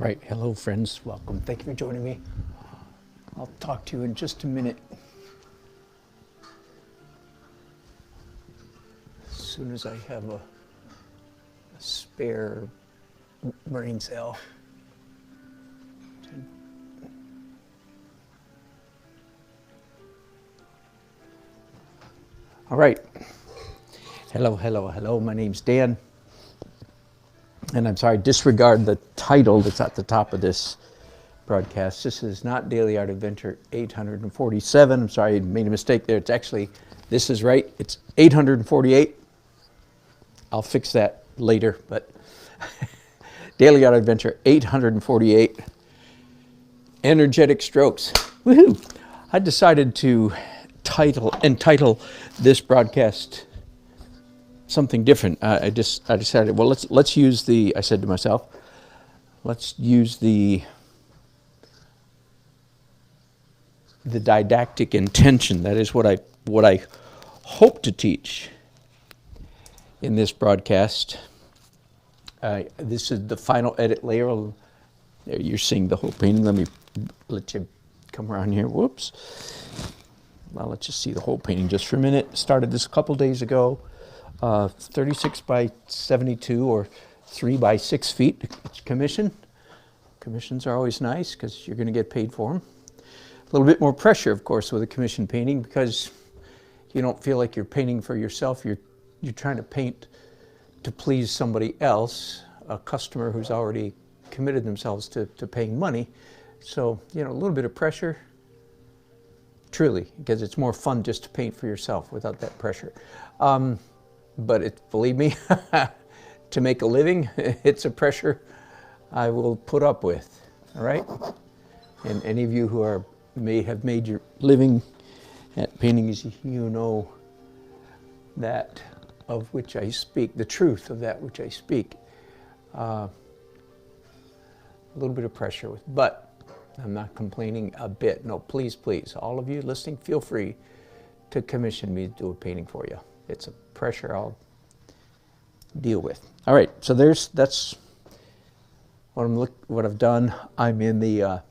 Right, hello friends, welcome. Thank you for joining me. I'll talk to you in just a minute. As soon as I have a spare brain cell. All right. Hello. My name's Dan. And I'm sorry, disregard the title that's at the top of this broadcast. This is not Daily Art Adventure 847. I'm sorry, I made a mistake there. It's actually, this is right. It's 848. I'll fix that later, but Daily Art Adventure 848. Energetic strokes. Woohoo! I decided to entitle this broadcast something different. I decided, well, let's use I said to myself, let's use the didactic intention. That is what I hope to teach in this broadcast. This is the final edit layer. There you're seeing the whole painting. Let me let you come around here. Whoops. I'll let you see the whole painting just for a minute. Started this a couple days ago. 36 by 72 or 3 by 6 feet. It's commission. Commissions are always nice because you're going to get paid for them. A little bit more pressure, of course, with a commission painting because you don't feel like you're painting for yourself. You're trying to paint to please somebody else, a customer who's already committed themselves to paying money. So, a little bit of pressure, truly, because it's more fun just to paint for yourself without that pressure. But believe me, to make a living, it's a pressure I will put up with, all right? And any of you who may have made your living at painting, you know that of which I speak, the truth of that which I speak. A little bit of pressure with, but I'm not complaining a bit. No, please, all of you listening, feel free to commission me to do a painting for you. It's a pressure I'll deal with. All right, so that's what I've done. I'm in the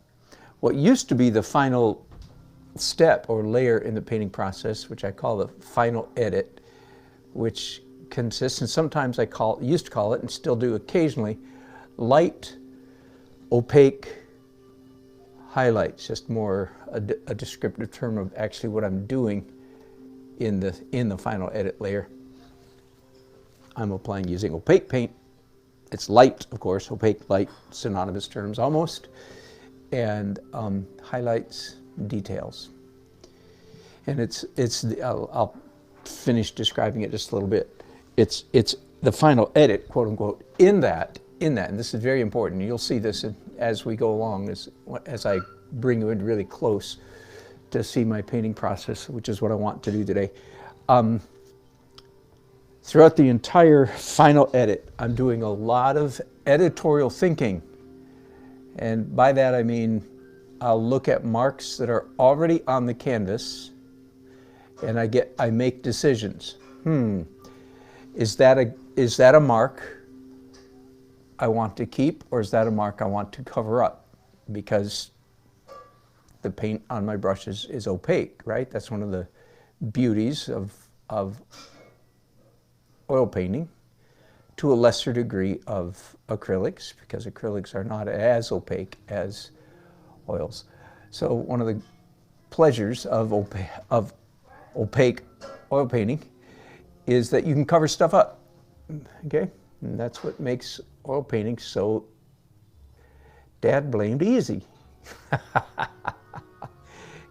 what used to be the final step or layer in the painting process, which I call the final edit, which consists, and sometimes used to call it, and still do occasionally, light, opaque highlights. Just more a descriptive term of actually what I'm doing in the final edit layer. I'm applying using opaque paint. It's light, of course, opaque, light, synonymous terms almost, and highlights, details. And I'll finish describing it just a little bit. It's the final edit, quote unquote, in that, and this is very important. You'll see this as we go along, as I bring you in really close to see my painting process, which is what I want to do today. Throughout the entire final edit, I'm doing a lot of editorial thinking. And by that I mean I'll look at marks that are already on the canvas and I make decisions. Is that a mark I want to keep, or is that a mark I want to cover up? Because the paint on my brushes is opaque, right? That's one of the beauties of oil painting, to a lesser degree of acrylics, because acrylics are not as opaque as oils. So one of the pleasures of opaque oil painting is that you can cover stuff up, okay? And that's what makes oil painting so dad-blamed easy.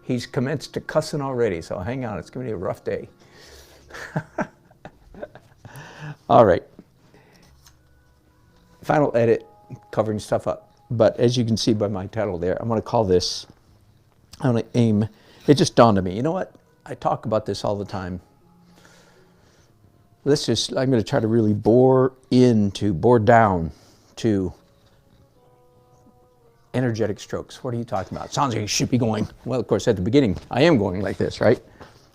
He's commenced to cussing already, so hang on, it's going to be a rough day. All right. Final edit, covering stuff up. But as you can see by my title there, I'm going to call this, I'm going to aim, it just dawned on me. You know what? I talk about this all the time. I'm going to try to really bore down to energetic strokes. What are you talking about? Sounds like you should be going. Well, of course, at the beginning, I am going like this, right?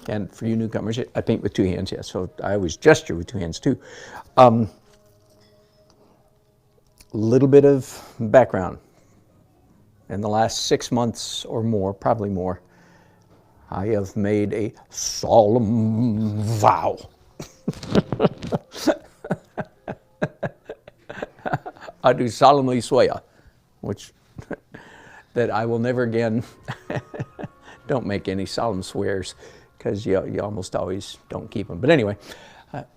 And for you newcomers, I paint with two hands, yes. So I always gesture with two hands too. Little bit of background. in the last 6 months or more, probably more, I have made a solemn vow. I do solemnly swear, which that I will never again. Don't make any solemn swears, because you almost always don't keep them. But anyway,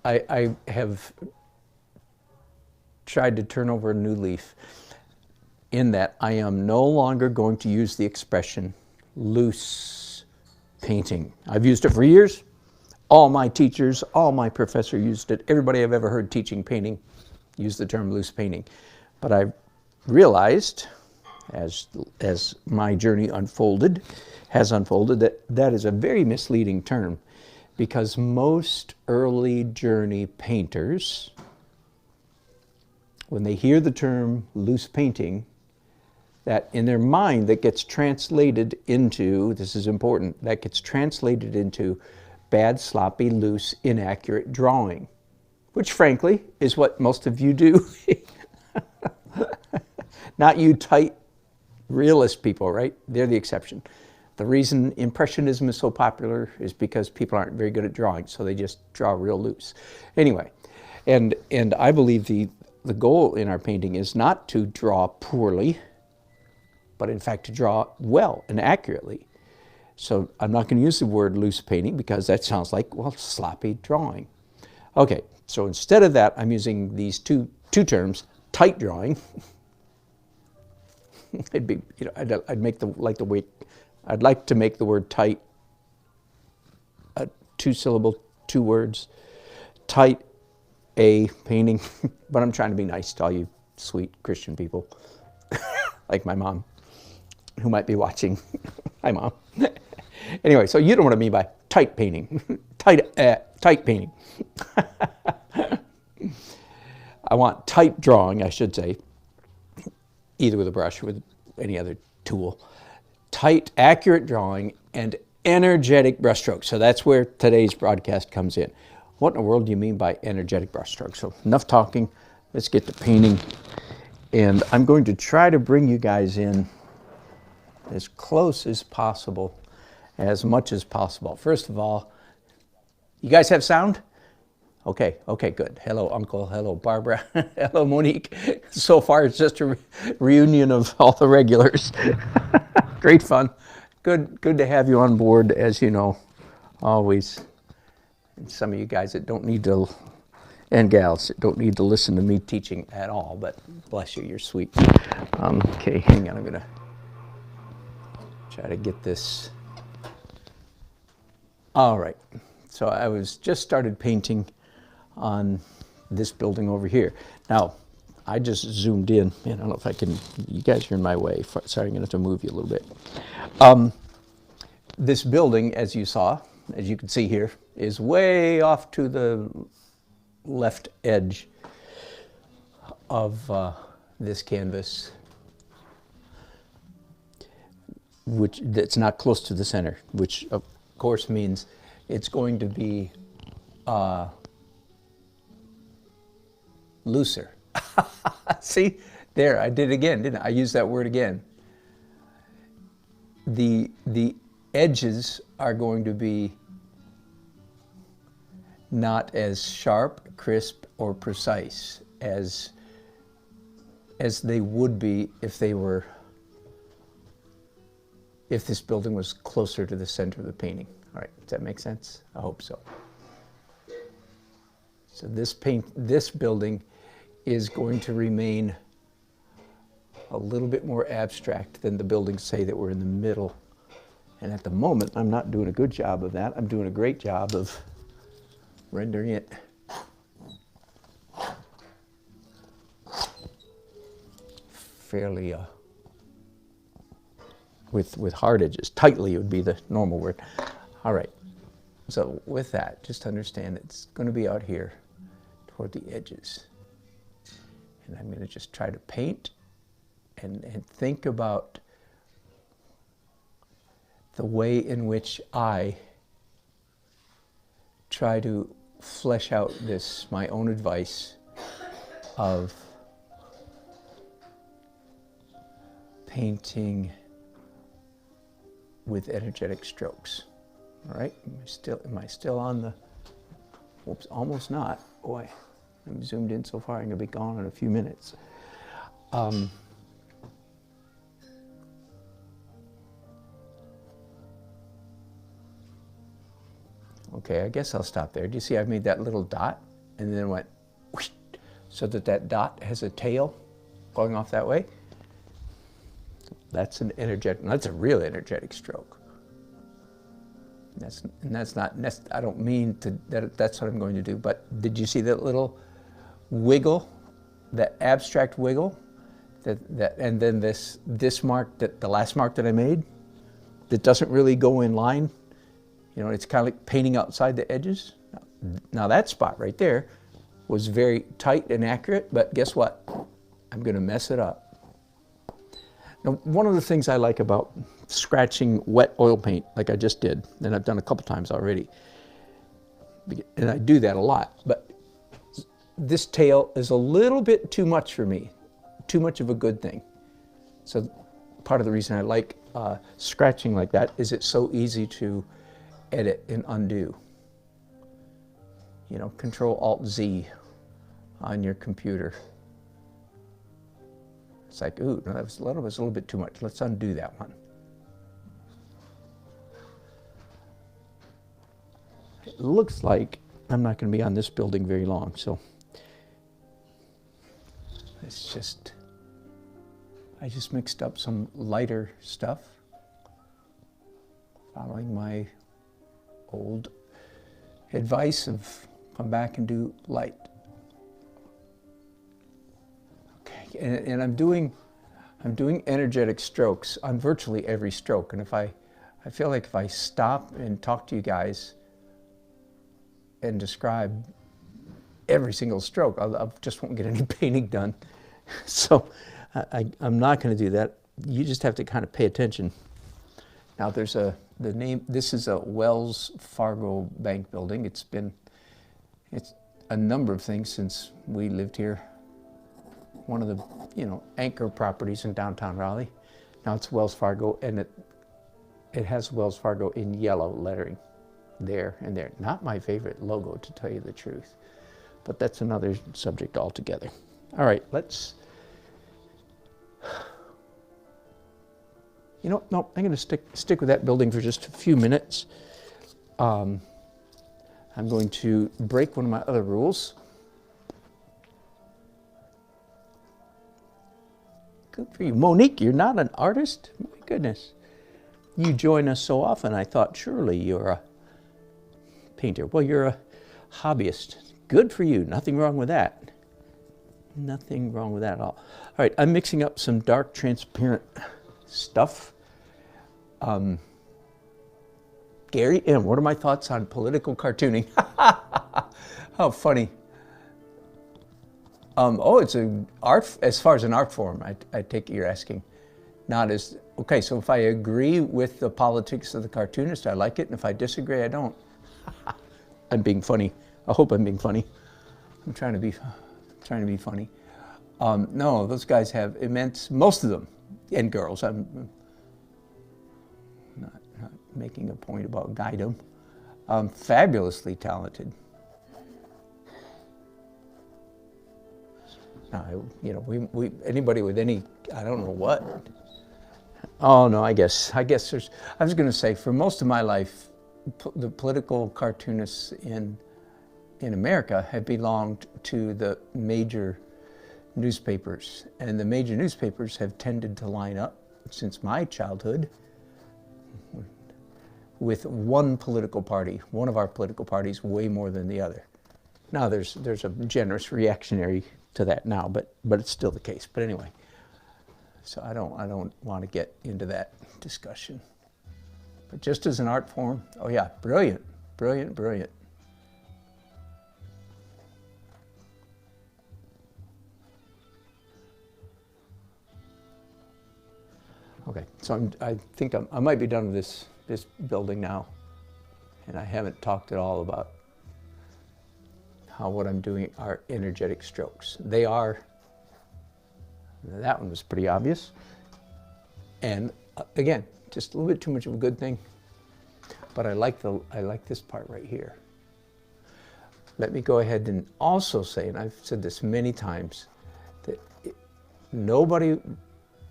I have tried to turn over a new leaf in that I am no longer going to use the expression loose painting. I've used it for years. All my teachers, all my professors used it. Everybody I've ever heard teaching painting used the term loose painting. But I realized, as my journey has unfolded, that that is a very misleading term, because most early journey painters, when they hear the term loose painting, that in their mind that gets translated into, this is important, that gets translated into bad, sloppy, loose, inaccurate drawing, which frankly is what most of you do. Not you tight realist people, right? They're the exception. The reason Impressionism is so popular is because people aren't very good at drawing, so they just draw real loose. Anyway, and I believe the goal in our painting is not to draw poorly, but in fact to draw well and accurately. So I'm not going to use the word loose painting, because that sounds like, well, sloppy drawing. Okay, so instead of that, I'm using these two terms, tight drawing. It'd be, I'd like to make the word tight a 2-syllable, 2 words. Tight A painting, but I'm trying to be nice to all you sweet Christian people, like my mom, who might be watching. Hi, Mom. Anyway, so you know what I mean by tight painting. tight painting. I want tight drawing, I should say, either with a brush or with any other tool. Tight, accurate drawing and energetic brushstrokes. So that's where today's broadcast comes in. What in the world do you mean by energetic brushstrokes? So enough talking, let's get to painting. And I'm going to try to bring you guys in as close as possible, as much as possible. First of all, you guys have sound? Okay, good. Hello, Uncle. Hello, Barbara. Hello, Monique. So far, it's just a reunion of all the regulars. Great fun. Good to have you on board, as you know, always. And some of you guys that don't need to, and gals that don't need to listen to me teaching at all, but bless you, you're sweet. Okay, hang on. I'm going to try to get this. All right. So I was just started painting on this building over here. Now, I just zoomed in. Man, I don't know if I can, you guys are in my way. Sorry, I'm going to have to move you a little bit. This building, as you saw, as you can see here, is way off to the left edge of this canvas, which that's not close to the center, which of course means it's going to be looser. See, there, I did it again, didn't I? I used that word again. The edges are going to be not as sharp, crisp, or precise as they would be if this building was closer to the center of the painting. All right, does that make sense? I hope so. So this building is going to remain a little bit more abstract than the buildings, say, that were in the middle. And at the moment, I'm not doing a good job of that. I'm doing a great job of rendering it fairly with hard edges. Tightly would be the normal word. All right. So with that, just understand it's going to be out here toward the edges. And I'm going to just try to paint and think about the way in which I try to flesh out this, my own advice of painting with energetic strokes. All right, am I still on the, whoops, almost not. Boy, I'm zoomed in so far, I'm gonna be gone in a few minutes. Okay, I guess I'll stop there. Do you see I've made that little dot and then went whoosh, so that that dot has a tail going off that way? That's an energetic, that's a real energetic stroke. That's not, I don't mean to, that's what I'm going to do, but did you see that little wiggle, that abstract wiggle? And then this mark, the last mark that I made, that doesn't really go in line. You know, it's kind of like painting outside the edges. Now that spot right there was very tight and accurate, but guess what? I'm going to mess it up. Now, one of the things I like about scratching wet oil paint, like I just did, and I've done a couple times already, and I do that a lot, but this tail is a little bit too much for me, too much of a good thing. So part of the reason I like scratching like that is it's so easy to edit and undo. You know, Control-Alt-Z on your computer. It's like, ooh, no, that was a little bit too much. Let's undo that one. It looks like I'm not going to be on this building very long, so it's just, I just mixed up some lighter stuff, following my old advice of come back and do light. And I'm doing energetic strokes on virtually every stroke. And I feel like if I stop and talk to you guys and describe every single stroke, I just won't get any painting done. So I'm not going to do that. You just have to kind of pay attention. Now there's this is a Wells Fargo bank building. It's a number of things since we lived here. One of the, anchor properties in downtown Raleigh. Now it's Wells Fargo, and it has Wells Fargo in yellow lettering there and there. Not my favorite logo, to tell you the truth, but that's another subject altogether. All right, let's, no, I'm going to stick with that building for just a few minutes. I'm going to break one of my other rules. Good for you. Monique, you're not an artist? My goodness. You join us so often, I thought surely you're a painter. Well, you're a hobbyist. Good for you. Nothing wrong with that. Nothing wrong with that at all. All right, I'm mixing up some dark transparent stuff. Gary M., what are my thoughts on political cartooning? How funny. It's an art, as far as an art form, I take it you're asking. Not as, okay, so if I agree with the politics of the cartoonist, I like it, and if I disagree, I don't. I'm being funny. I hope I'm being funny. I'm trying to be funny. No, those guys have immense, most of them, and girls, I'm not making a point about guydom, fabulously talented. Anybody with any, I don't know what. Oh no, I guess there's, I was going to say, for most of my life, the political cartoonists in America have belonged to the major newspapers, and the major newspapers have tended to line up since my childhood with one political party, one of our political parties, way more than the other. Now there's a generous reactionary to that now, but it's still the case. But anyway, so I don't want to get into that discussion. But just as an art form, oh yeah, brilliant, brilliant, brilliant. Okay, so I think I might be done with this building now, and I haven't talked at all about how what I'm doing are energetic strokes. They are, that one was pretty obvious. And again, just a little bit too much of a good thing. But I like this part right here. Let me go ahead and also say, and I've said this many times, that nobody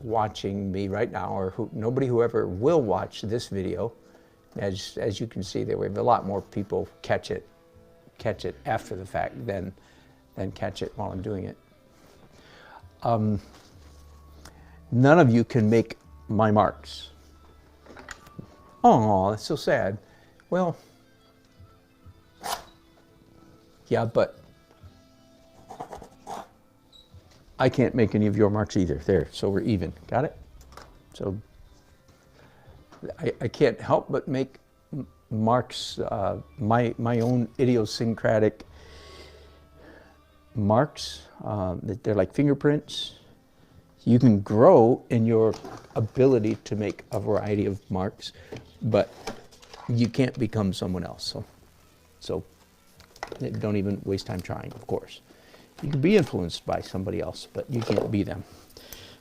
watching me right now, or nobody who ever will watch this video, as you can see there, we have a lot more people catch it after the fact than catch it while I'm doing it. None of you can make my marks. Oh, that's so sad. Well, yeah, but I can't make any of your marks either. There, so we're even. Got it? So I can't help but make marks, my own idiosyncratic marks. They're like fingerprints. You can grow in your ability to make a variety of marks, but you can't become someone else. So don't even waste time trying, of course. You can be influenced by somebody else, but you can't be them.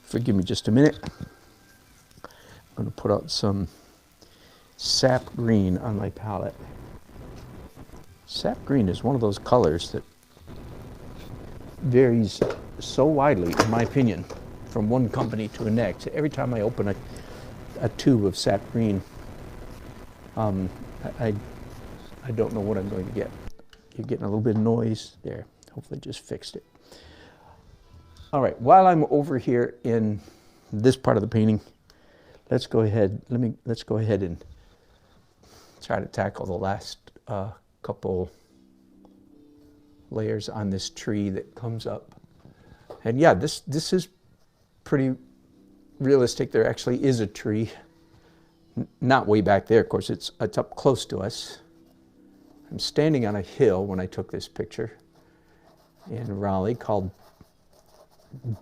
Forgive me just a minute. I'm going to put out some sap green on my palette. Sap green is one of those colors that varies so widely, in my opinion, from one company to the next. Every time I open a tube of sap green, I don't know what I'm going to get. You're getting a little bit of noise there. Hopefully I just fixed it. All right, while I'm over here in this part of the painting, let's go ahead and try to tackle the last couple layers on this tree that comes up. And yeah, this is pretty realistic. There actually is a tree, not way back there, of course, it's up close to us. I'm standing on a hill when I took this picture in Raleigh called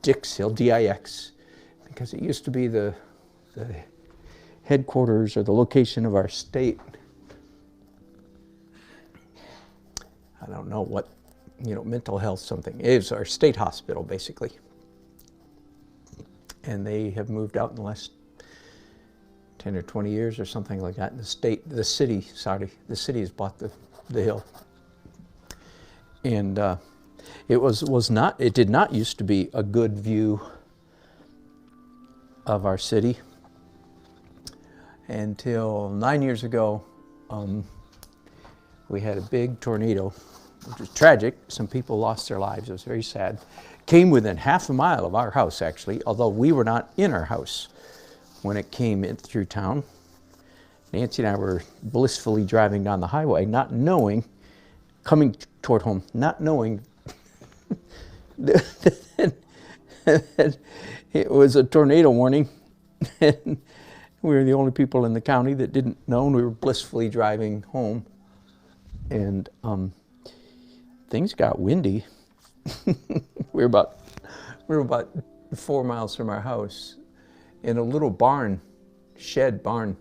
Dix Hill, D-I-X, because it used to be the headquarters or the location of our state. I don't know what, mental health something. It was our state hospital, basically. And they have moved out in the last 10 or 20 years or something like that. And the city has bought the hill. And it did not used to be a good view of our city until 9 years ago. We had a big tornado, which was tragic. Some people lost their lives. It was very sad. Came within half a mile of our house, actually, although we were not in our house when it came in through town. Nancy and I were blissfully driving down the highway, not knowing, coming toward home, not knowing that it was a tornado warning. And we were the only people in the county that didn't know, and we were blissfully driving home. And things got windy. we were about 4 miles from our house, and a little shed barn,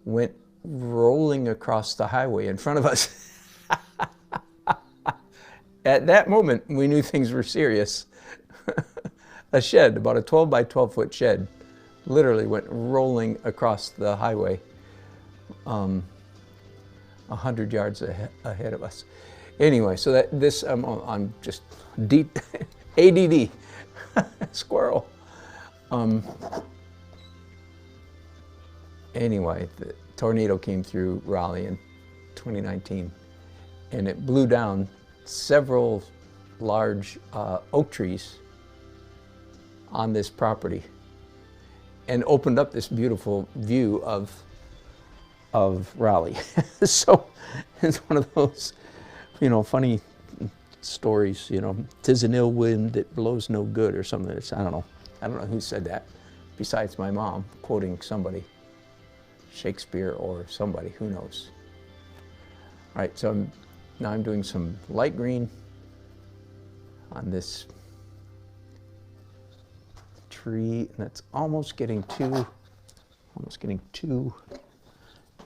went rolling across the highway in front of us. At that moment, we knew things were serious. A shed, about a 12 by 12 foot shed, literally went rolling across the highway, 100 yards ahead of us. Anyway, so I'm just deep ADD, squirrel. Anyway, the tornado came through Raleigh in 2019, and it blew down several large oak trees on this property and opened up this beautiful view of Raleigh. So it's one of those, funny stories, 'tis an ill wind that blows no good or something. I don't know who said that besides my mom, quoting somebody, Shakespeare or somebody, who knows. All right, so now I'm doing some light green on this tree, and that's almost getting too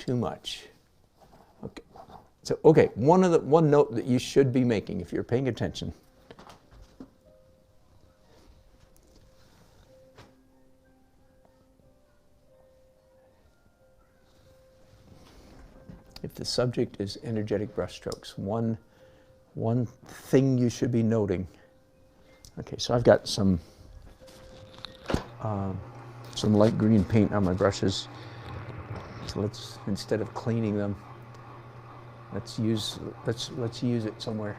much. Okay. So one note that you should be making if you're paying attention. if the subject is energetic brushstrokes, one thing you should be noting. Okay, so I've got some light green paint on my brushes. So let's, instead of cleaning them, let's use it somewhere.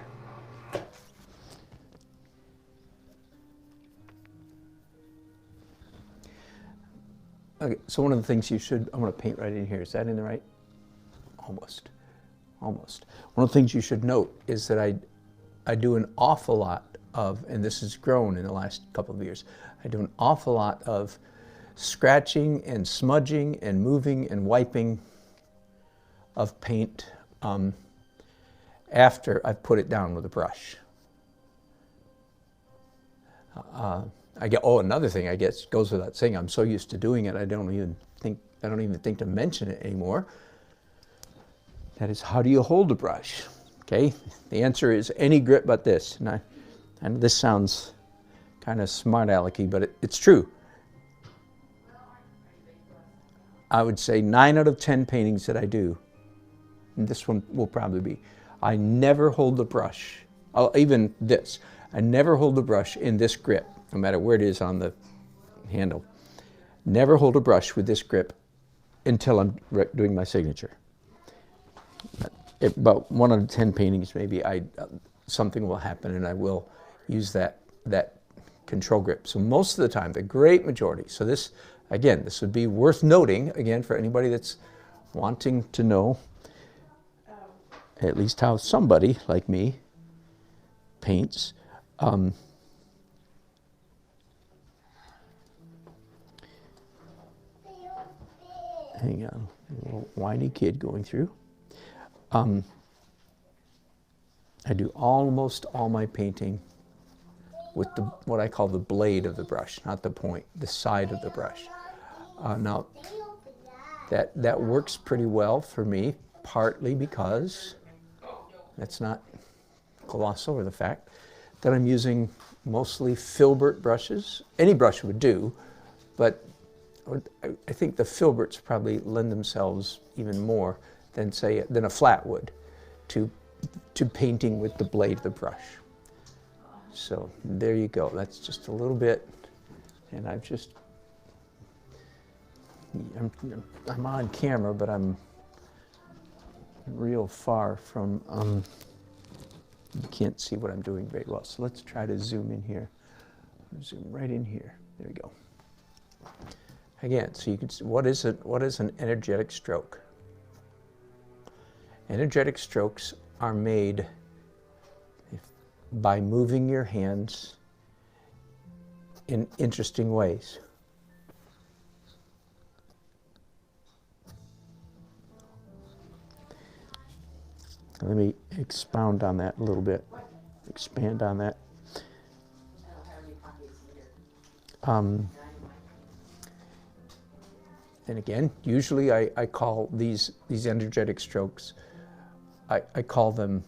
Okay, so one of the things you should, I'm going to paint right in here. Is that in the right? Almost. Almost. One of the things you should note is that I do an awful lot of, and this has grown in the last couple of years, I do an awful lot of scratching and smudging and moving and wiping of paint after I've put it down with a brush. Another thing, I guess, goes without saying, I'm so used to doing it, I don't even think to mention it anymore. That is, how do you hold a brush? Okay, the answer is any grip but this. And this sounds kind of smart alecky, but it's true. I would say 9 out of 10 paintings that I do, and this one will probably be, I never hold the brush, even this, I never hold the brush in this grip, no matter where it is on the handle. Never hold a brush with this grip until I'm doing my signature. About 1 out of 10 paintings, maybe something will happen and I will use that control grip. So most of the time, the great majority, so this, again, this would be worth noting, again, for anybody that's wanting to know at least how somebody like me paints. Hang on, a little whiny kid going through. I do almost all my painting with what I call the blade of the brush, not the point, the side of the brush. Now, that works pretty well for me, partly because, let's not gloss over the fact that I'm using mostly filbert brushes. Any brush would do, but I think the filberts probably lend themselves even more than a flat would to painting with the blade of the brush. So there you go. That's just a little bit, and I'm on camera, but I'm real far from, you can't see what I'm doing very well. So let's try to zoom in here. Zoom right in here. There we go. Again, so you can see, what is an energetic stroke? Energetic strokes are made by moving your hands in interesting ways. Let me expound on that a little bit, expand on that. And again, usually I call these energetic strokes, I call them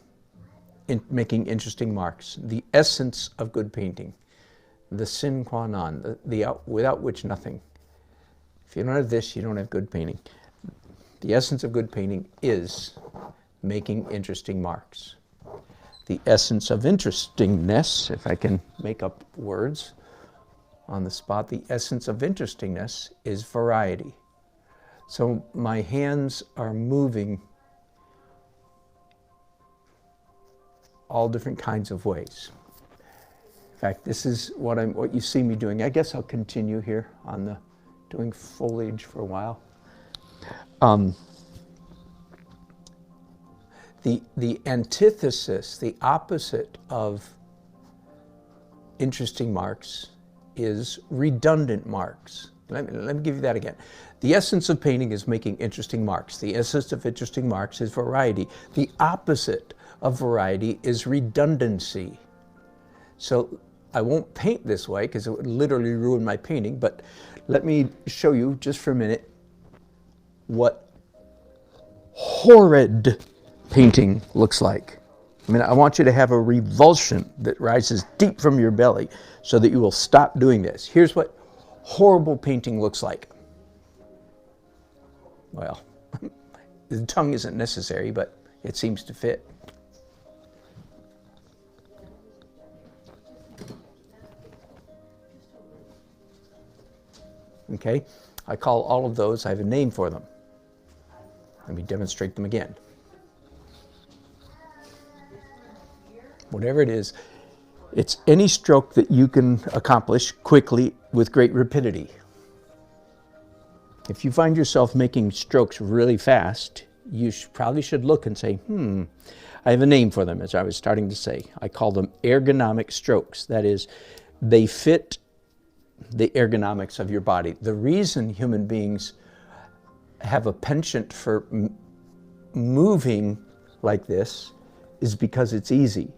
making interesting marks. The essence of good painting, the sine qua non, without which nothing. If you don't have this, you don't have good painting. The essence of good painting is making interesting marks. The essence of interestingness, if I can make up words on the spot, the essence of interestingness is variety. So my hands are moving all different kinds of ways. In fact, this is what you see me doing. I guess I'll continue here on doing foliage for a while. The antithesis, the opposite of interesting marks is redundant marks. Let me give you that again. The essence of painting is making interesting marks. The essence of interesting marks is variety. The opposite of variety is redundancy. So I won't paint this way because it would literally ruin my painting, but let me show you just for a minute what horrid painting looks like. I mean, I want you to have a revulsion that rises deep from your belly so that you will stop doing this. Here's what horrible painting looks like. Well, The tongue isn't necessary, but it seems to fit. Okay, I call all of those, I have a name for them. Let me demonstrate them again. Whatever it is, it's any stroke that you can accomplish quickly with great rapidity. If you find yourself making strokes really fast, you probably should look and say, I have a name for them, as I was starting to say. I call them ergonomic strokes. That is, they fit the ergonomics of your body. The reason human beings have a penchant for moving like this is because it's easy.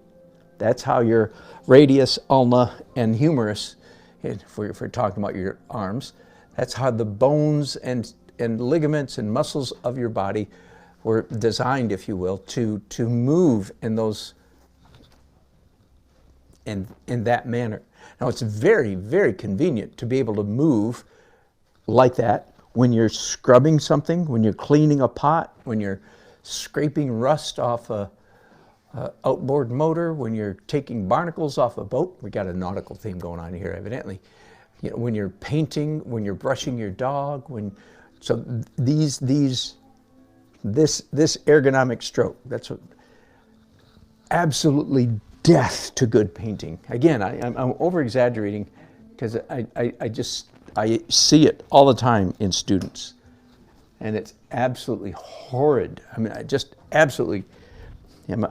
That's how your radius, ulna, and humerus, if we're talking about your arms, that's how the bones and ligaments and muscles of your body were designed, if you will, to move in those, in that manner. Now it's very, very convenient to be able to move like that when you're scrubbing something, when you're cleaning a pot, when you're scraping rust off a outboard motor, when you're taking barnacles off a boat. We got a nautical theme going on here, evidently. You know, when you're painting, when you're brushing your dog, so this ergonomic stroke, that's what, absolutely death to good painting. Again, I'm over exaggerating because I see it all the time in students, and it's absolutely horrid. I mean, I just absolutely.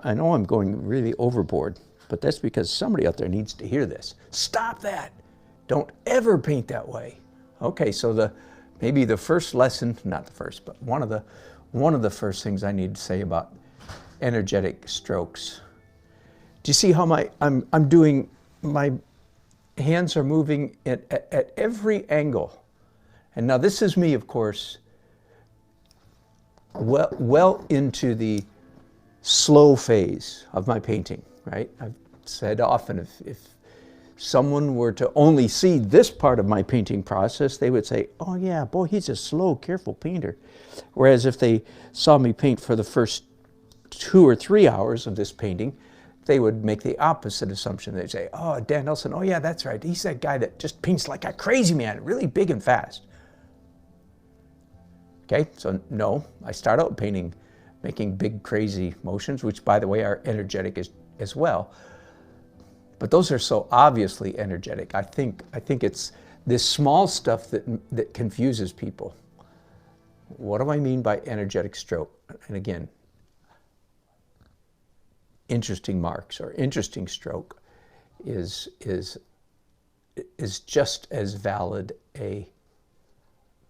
I know I'm going really overboard, but that's because somebody out there needs to hear this. Stop that. Don't ever paint that way. Okay, so maybe the first lesson, not the first, but one of the first things I need to say about energetic strokes. Do you see how I'm doing, my hands are moving at every angle. And now this is me, of course, well into the slow phase of my painting, right? I've said often, if someone were to only see this part of my painting process, they would say, oh yeah, boy, he's a slow, careful painter. Whereas if they saw me paint for the first 2 or 3 hours of this painting, they would make the opposite assumption. They'd say, oh, Dan Nelson, oh yeah, that's right. He's that guy that just paints like a crazy man, really big and fast. Okay, so no, I start out painting, making big, crazy motions, which, by the way, are energetic as well. But those are so obviously energetic. I think it's this small stuff that confuses people. What do I mean by energetic stroke? And again, interesting marks or interesting stroke is just as valid a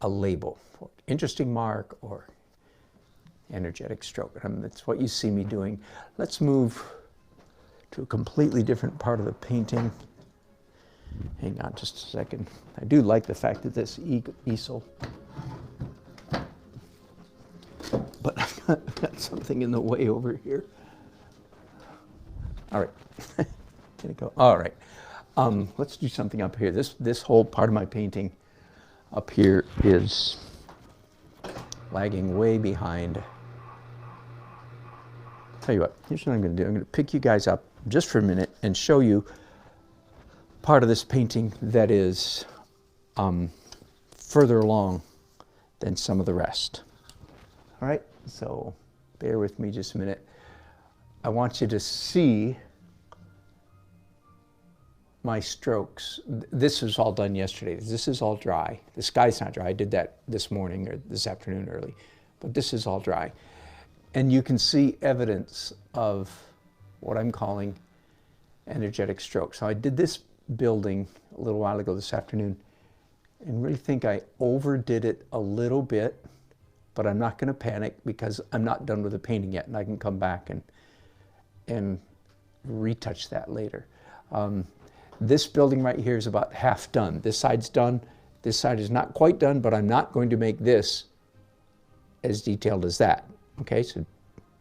label for interesting mark or energetic stroke. That's what you see me doing. Let's move to a completely different part of the painting. Hang on just a second. I do like the fact that this easel, but I've got something in the way over here. All right, can it go? All right, let's do something up here. This whole part of my painting up here is lagging way behind. Tell you what, here's what I'm going to do. I'm going to pick you guys up just for a minute and show you part of this painting that is further along than some of the rest. All right, so bear with me just a minute. I want you to see my strokes. This was all done yesterday. This is all dry. The sky's not dry. I did that this morning or this afternoon early, but this is all dry. And you can see evidence of what I'm calling energetic stroke. So I did this building a little while ago this afternoon and really think I overdid it a little bit, but I'm not going to panic because I'm not done with the painting yet, and I can come back and retouch that later. This building right here is about half done. This side's done. This side is not quite done, but I'm not going to make this as detailed as that. Okay, so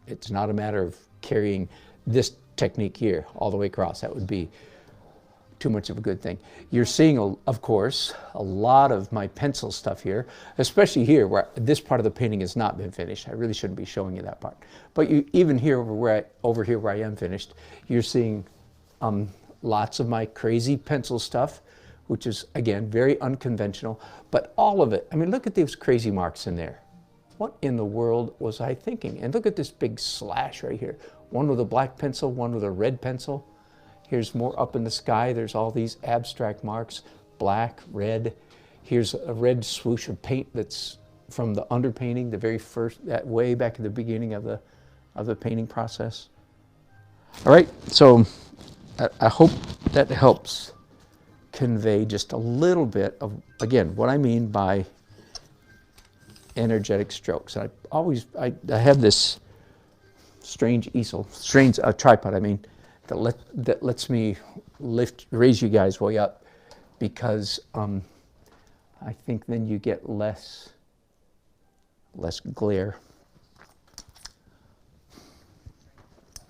it's not a matter of carrying this technique here all the way across. That would be too much of a good thing. You're seeing, of course, a lot of my pencil stuff here, especially here where this part of the painting has not been finished. I really shouldn't be showing you that part. But even here over here where I am finished, you're seeing lots of my crazy pencil stuff, which is, again, very unconventional. But all of it, I mean, look at these crazy marks in there. What in the world was I thinking? And look at this big slash right here. One with a black pencil, one with a red pencil. Here's more up in the sky. There's all these abstract marks, black, red. Here's a red swoosh of paint that's from the underpainting, the very first, that way back at the beginning of the painting process. All right, so I hope that helps convey just a little bit of, again, what I mean by energetic strokes. I have this strange easel, strange tripod, I mean, that lets me raise you guys way up, because I think then you get less glare.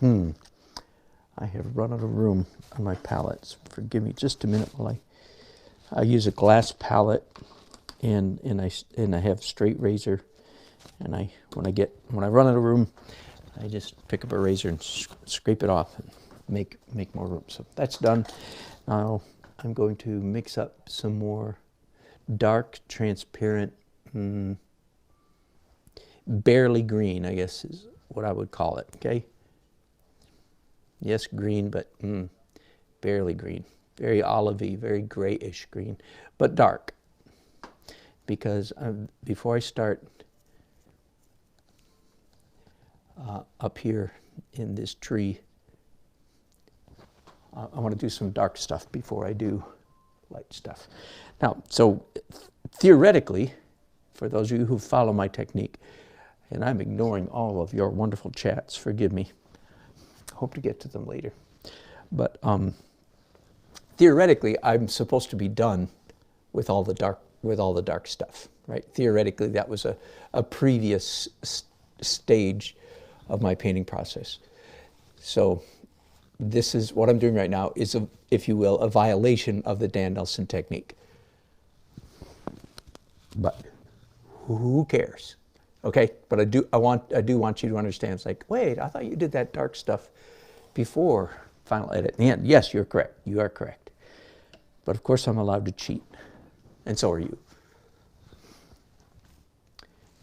I have run out of room on my palettes. Forgive me just a minute while I use a glass palette, and I have straight razor, and when I run out of room, I just pick up a razor and scrape it off and make more room. So that's done. Now I'm going to mix up some more dark, transparent, barely green, I guess is what I would call it, okay? Yes, green, but barely green. Very olivey, very grayish green, but dark. Because before I start up here in this tree, I want to do some dark stuff before I do light stuff. Now, so theoretically, for those of you who follow my technique, and I'm ignoring all of your wonderful chats, forgive me. Hope to get to them later. But theoretically, I'm supposed to be done with all the dark stuff, right? Theoretically, that was a previous stage of my painting process. So this is what I'm doing right now is, if you will, a violation of the Dan Nelson technique. But who cares? Okay, but I do want you to understand. It's like, wait, I thought you did that dark stuff before final edit. At the end, yes, you're correct. You are correct. But of course, I'm allowed to cheat, and so are you.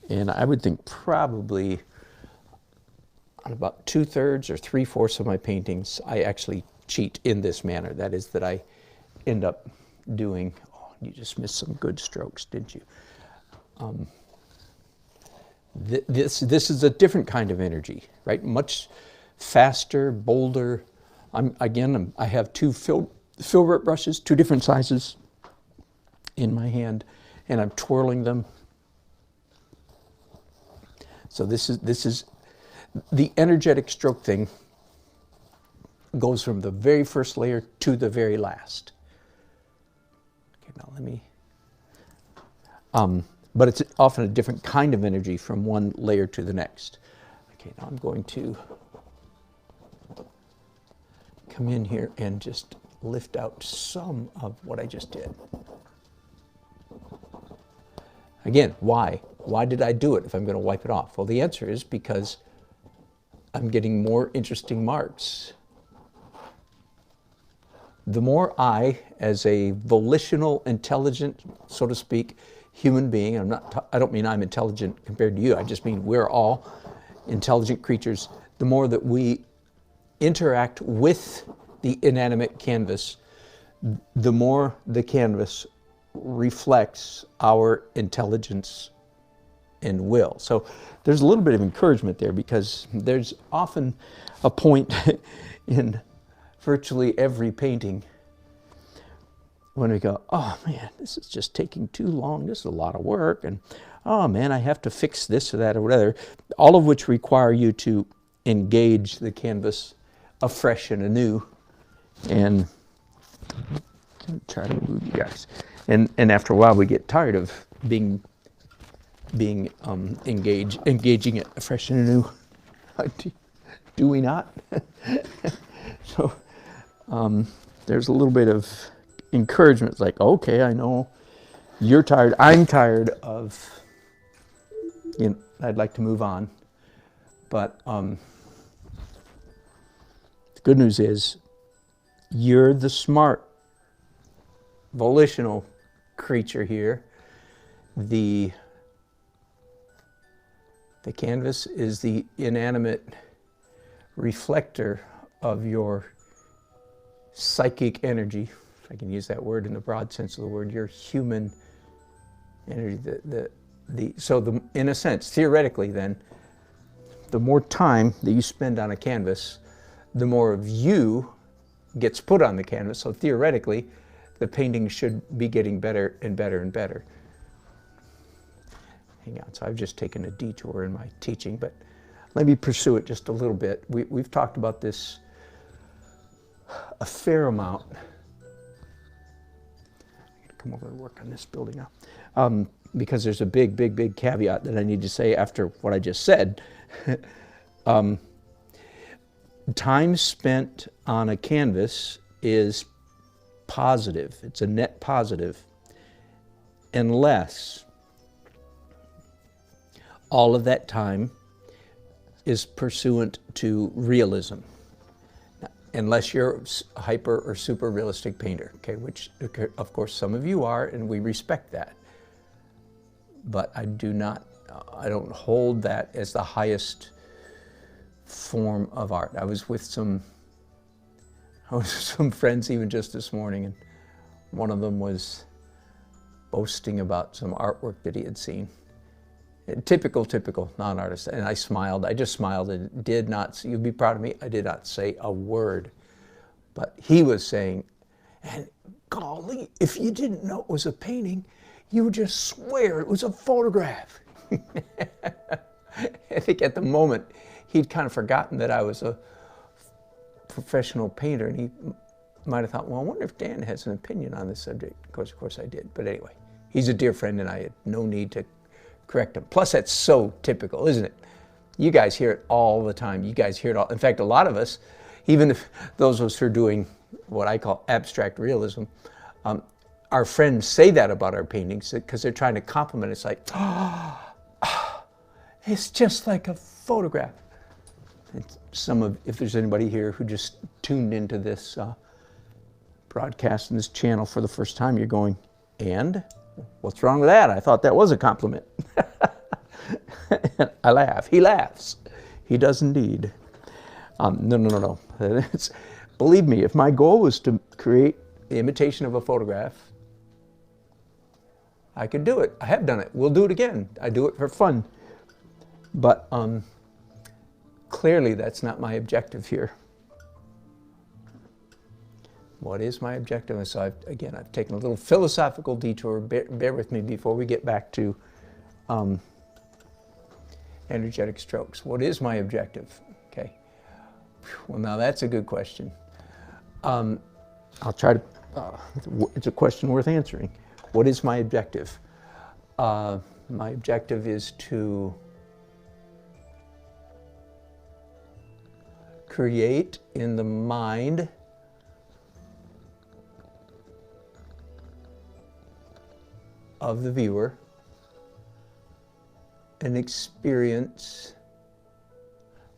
And I would think probably on about 2/3 or 3/4 of my paintings, I actually cheat in this manner. That is, that I end up doing. Oh, you just missed some good strokes, didn't you? This is a different kind of energy, right? Much faster, bolder. I have two filbert brushes, two different sizes in my hand, and I'm twirling them. So this is the energetic stroke thing goes from the very first layer to the very last. Okay, now let me. But it's often a different kind of energy from one layer to the next. Okay, now I'm going to come in here and just lift out some of what I just did. Again, why? Why did I do it if I'm going to wipe it off? Well, the answer is because I'm getting more interesting marks. The more I, as a volitional, intelligent, so to speak, human being, I don't mean I'm intelligent compared to you, I just mean we're all intelligent creatures, the more that we interact with the inanimate canvas, the more the canvas reflects our intelligence and will. So there's a little bit of encouragement there, because there's often a point in virtually every painting when we go, oh man, this is just taking too long, this is a lot of work, and oh man, I have to fix this or that or whatever, all of which require you to engage the canvas afresh and anew. And I'm trying to move you guys. And after a while we get tired of being engaging it afresh and anew. Do we not? So there's a little bit of encouragement. It's like, okay, I know you're tired. I'm tired of, I'd like to move on. But the good news is you're the smart, volitional creature here. The canvas is the inanimate reflector of your psychic energy, if I can use that word in the broad sense of the word, your human energy. So in a sense, theoretically then, the more time that you spend on a canvas, the more of you gets put on the canvas. So theoretically, the painting should be getting better and better and better. Hang on, so I've just taken a detour in my teaching, but let me pursue it just a little bit. We've talked about this a fair amount. I'm going to come over and work on this building now. Because there's a big, big, big caveat that I need to say after what I just said. Time spent on a canvas is positive. It's a net positive, unless all of that time is pursuant to realism. Unless you're a hyper or super realistic painter, okay, which of course some of you are, and we respect that. But I don't hold that as the highest form of art. I was with some friends even just this morning, and one of them was boasting about some artwork that he had seen. Typical non-artist. And I smiled. I just smiled and did not, you'd be proud of me, I did not say a word. But he was saying, and golly, if you didn't know it was a painting, you would just swear it was a photograph. I think at the moment, he'd kind of forgotten that I was a professional painter, and he might have thought, well, I wonder if Dan has an opinion on this subject. Of course I did. But anyway, he's a dear friend, and I had no need to correct him. Plus, that's so typical, isn't it? You guys hear it all the time. You guys hear it all. In fact, a lot of us, even if those of us who are doing what I call abstract realism, our friends say that about our paintings because they're trying to compliment. It's like, oh, it's just like a photograph. If there's anybody here who just tuned into this broadcast and this channel for the first time, you're going, and? What's wrong with that? I thought that was a compliment. I laugh. He laughs. He does indeed. No. Believe me, if my goal was to create the imitation of a photograph, I could do it. I have done it. We'll do it again. I do it for fun. But clearly that's not my objective here. What is my objective? And so I've taken a little philosophical detour. Bear with me before we get back to energetic strokes. What is my objective? Okay. Well, now that's a good question. I'll try to, it's a question worth answering. What is my objective? My objective is to create in the mind of the viewer an experience.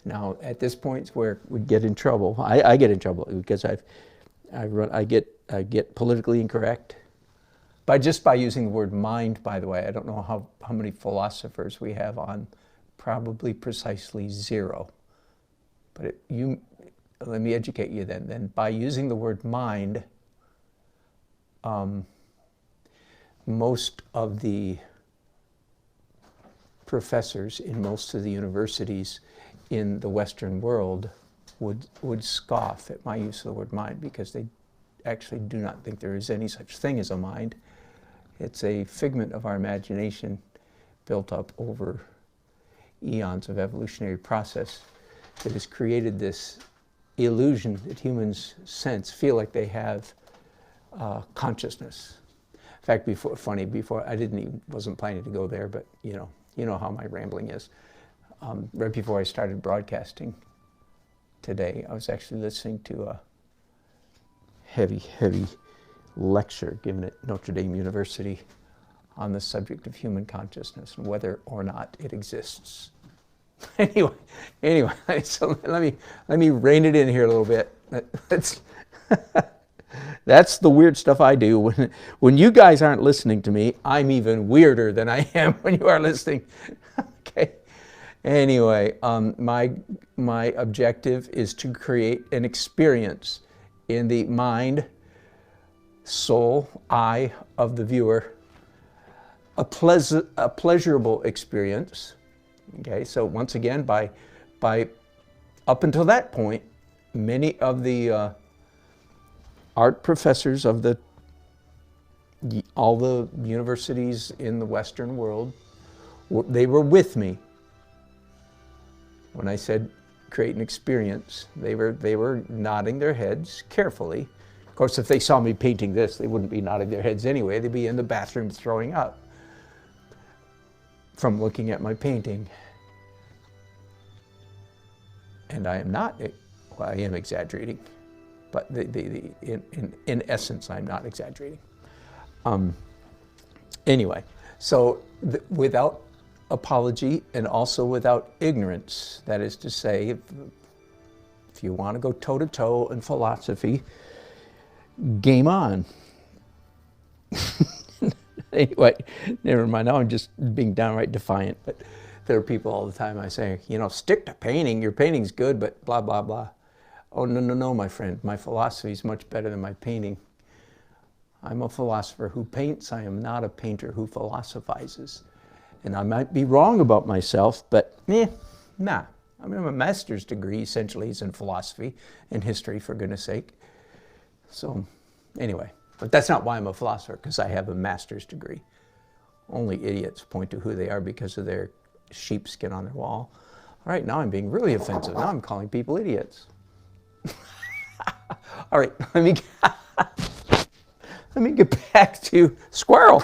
Now, at this point where we get in trouble, I get in trouble because I get politically incorrect. Just by using the word mind, by the way, I don't know how many philosophers we have on, probably precisely 0. But let me educate you then. Then by using the word mind, most of the professors in most of the universities in the Western world would scoff at my use of the word mind because they actually do not think there is any such thing as a mind. It's a figment of our imagination built up over eons of evolutionary process that has created this illusion that humans feel like they have consciousness. In fact, before I wasn't planning to go there, but you know how my rambling is. Right before I started broadcasting today, I was actually listening to a heavy lecture given at Notre Dame University on the subject of human consciousness and whether or not it exists. Anyway, so let me rein it in here a little bit. That's the weird stuff I do. When you guys aren't listening to me, I'm even weirder than I am when you are listening. Okay. Anyway, my objective is to create an experience in the mind, soul, eye of the viewer, a pleasurable experience. Okay, so once again, by up until that point, many of the art professors of all the universities in the Western world, they were with me when I said create an experience. They were nodding their heads carefully. Of course, if they saw me painting this, they wouldn't be nodding their heads anyway. They'd be in the bathroom throwing up from looking at my painting. And I am not, well, I am exaggerating, but in essence, I'm not exaggerating. Anyway, so without apology and also without ignorance, that is to say, if you want to go toe-to-toe in philosophy, game on. Anyway, never mind. Now I'm just being downright defiant. But there are people all the time I say, you know, stick to painting. Your painting's good, but blah, blah, blah. Oh, no, my friend. My philosophy is much better than my painting. I'm a philosopher who paints. I am not a painter who philosophizes. And I might be wrong about myself, but nah. I mean, my master's degree essentially is in philosophy and history, for goodness sake. So anyway, but that's not why I'm a philosopher, because I have a master's degree. Only idiots point to who they are because of their sheepskin on their wall. All right, now I'm being really offensive. Now I'm calling people idiots. All right, let me get back to squirrel.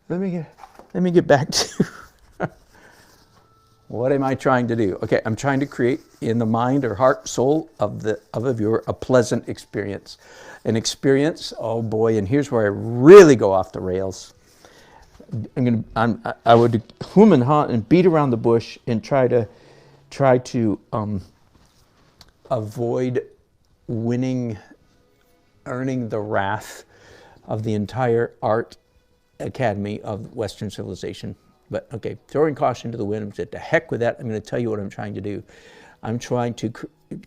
Let me get back to what am I trying to do? Okay, I'm trying to create in the mind or heart, soul of a viewer a pleasant experience. An experience, oh boy, and here's where I really go off the rails. I would hum and haw and beat around the bush and try to avoid earning the wrath of the entire art academy of Western civilization. But okay, throwing caution to the wind, to heck with that. I'm going to tell you what I'm trying to do. I'm trying to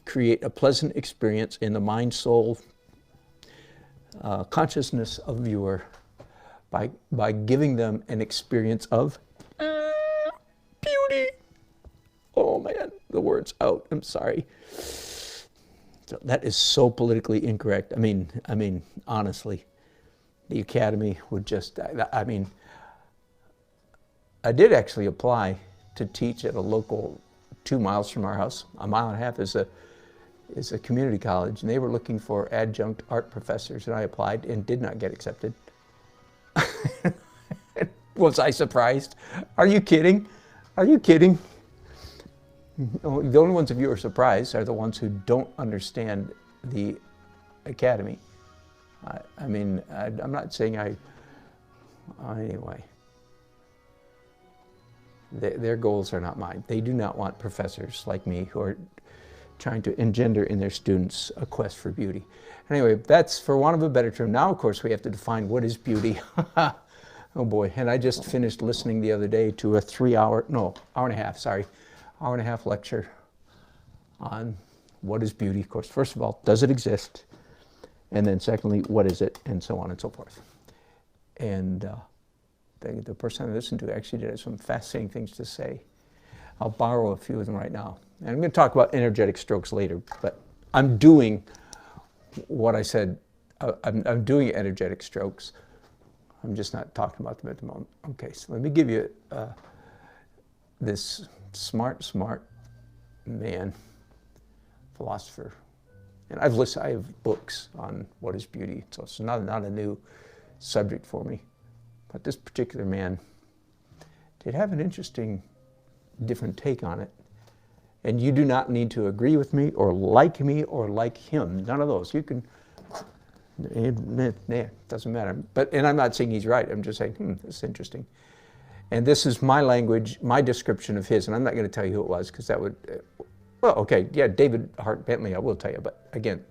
create a pleasant experience in the mind, soul, consciousness of viewer by giving them an experience of beauty. Oh man, the word's out. I'm sorry. So that is so politically incorrect. I mean, honestly, the academy would just. I did actually apply to teach at a local 2 miles from our house. A mile and a half is a community college, and they were looking for adjunct art professors, and I applied and did not get accepted. Was I surprised? Are you kidding? Are you kidding? The only ones of you who are surprised are the ones who don't understand the academy. I'm not saying anyway. Their goals are not mine. They do not want professors like me who are trying to engender in their students a quest for beauty. Anyway, that's for want of a better term. Now, of course, we have to define what is beauty. Oh boy, and I just finished listening the other day to a hour and a half lecture on what is beauty. Of course, first of all, does it exist? And then secondly, what is it? And so on and so forth. And the person I listened to actually did have some fascinating things to say. I'll borrow a few of them right now. And I'm going to talk about energetic strokes later, but I'm doing what I said. I'm doing energetic strokes. I'm just not talking about them at the moment. Okay, so let me give you this smart man, philosopher. And I have books on what is beauty, so it's not a new subject for me. But this particular man did have an interesting, different take on it. And you do not need to agree with me or like him. None of those. You can It doesn't matter. And I'm not saying he's right. I'm just saying, this is interesting. And this is my language, my description of his. And I'm not going to tell you who it was because that would, well, okay, yeah, David Hart Bentley, I will tell you. But again,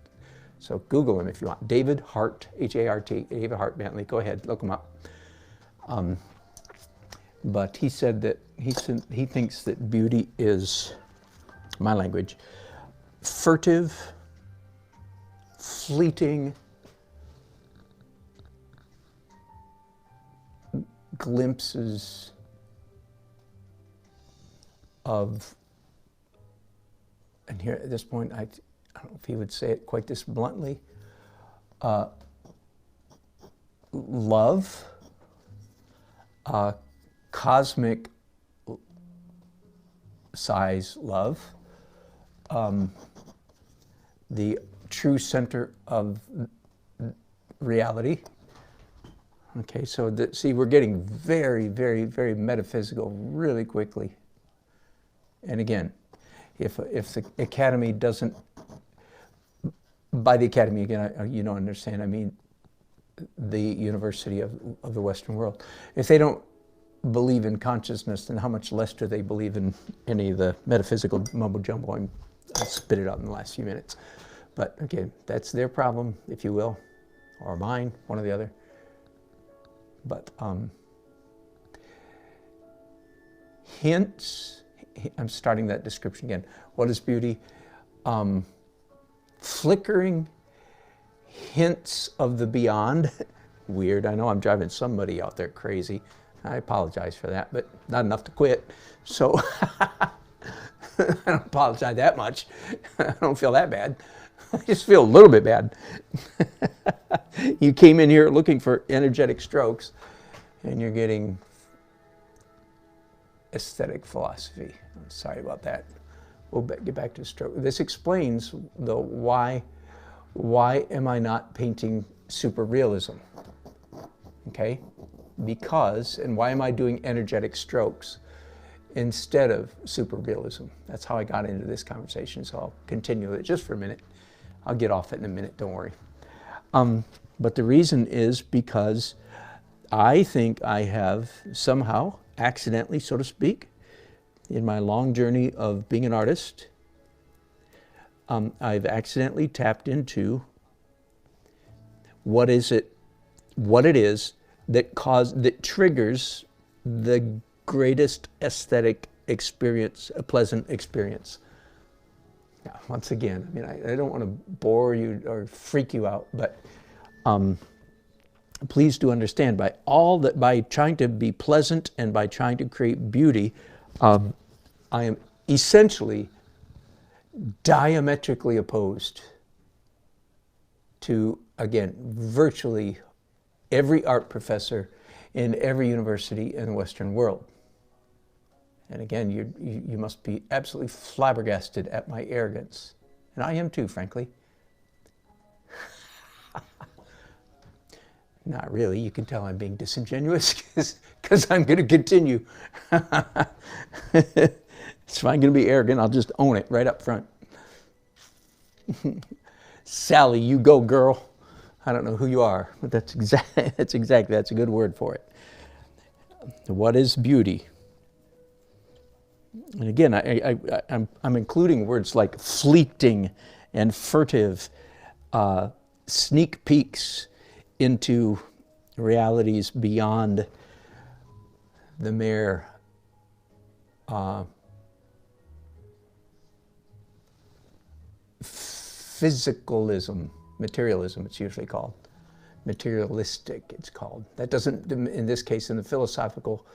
so Google him if you want. David Hart, H-A-R-T, David Hart Bentley. Go ahead, look him up. But he said that he thinks that beauty is, my language, furtive, fleeting glimpses of, and here at this point, I don't know if he would say it quite this bluntly, love, cosmic size love, the true center of reality. Okay, so see, we're getting very, very, very metaphysical really quickly. And again, if the academy doesn't, by the academy again, you don't understand, I mean the University of the Western world. If they don't believe in consciousness, then how much less do they believe in any of the metaphysical mumbo jumbo? I'll spit it out in the last few minutes. But again, that's their problem, if you will, or mine, one or the other. But hints, I'm starting that description again. What is beauty? Flickering hints of the beyond. Weird, I know I'm driving somebody out there crazy. I apologize for that, but not enough to quit. So I don't apologize that much. I don't feel that bad. I just feel a little bit bad. You came in here looking for energetic strokes, and you're getting aesthetic philosophy. I'm sorry about that. We'll get back to stroke. This explains, though, why am I not painting super realism? Okay? Because, and why am I doing energetic strokes instead of super realism? That's how I got into this conversation, so I'll continue with it just for a minute. I'll get off it in a minute, don't worry. But the reason is because I think I have somehow, accidentally, so to speak, in my long journey of being an artist, I've accidentally tapped into what it is that triggers the greatest aesthetic experience, a pleasant experience. Now, once again, I mean, I don't want to bore you or freak you out, but please do understand, by trying to be pleasant and by trying to create beauty, I am essentially diametrically opposed to, again, virtually every art professor in every university in the Western world. And again, you must be absolutely flabbergasted at my arrogance. And I am too, frankly. Not really. You can tell I'm being disingenuous because I'm going to continue. If I'm going to be arrogant, I'll just own it right up front. Sally, you go, girl. I don't know who you are, but that's a good word for it. What is beauty? And again, I'm including words like fleeting and furtive, sneak peeks into realities beyond the mere physicalism, materialism it's usually called. Materialistic it's called. That doesn't, in this case, in the philosophical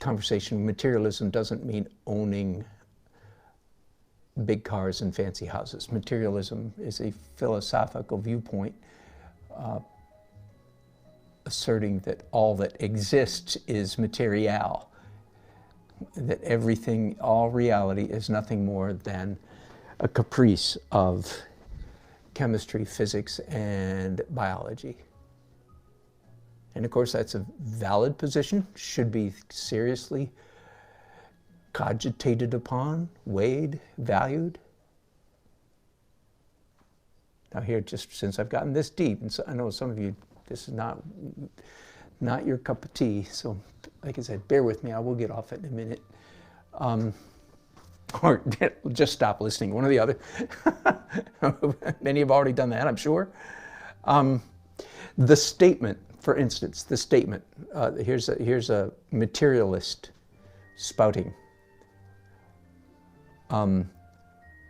conversation, materialism doesn't mean owning big cars and fancy houses. Materialism is a philosophical viewpoint asserting that all that exists is material, that everything, all reality is nothing more than a caprice of chemistry, physics, and biology. And of course, that's a valid position, should be seriously cogitated upon, weighed, valued. Now here, just since I've gotten this deep, and so I know some of you, this is not your cup of tea, so like I said, bear with me, I will get off it in a minute. Or just stop listening, one or the other. Many have already done that, I'm sure. The statement, for instance, the statement, here's a materialist spouting.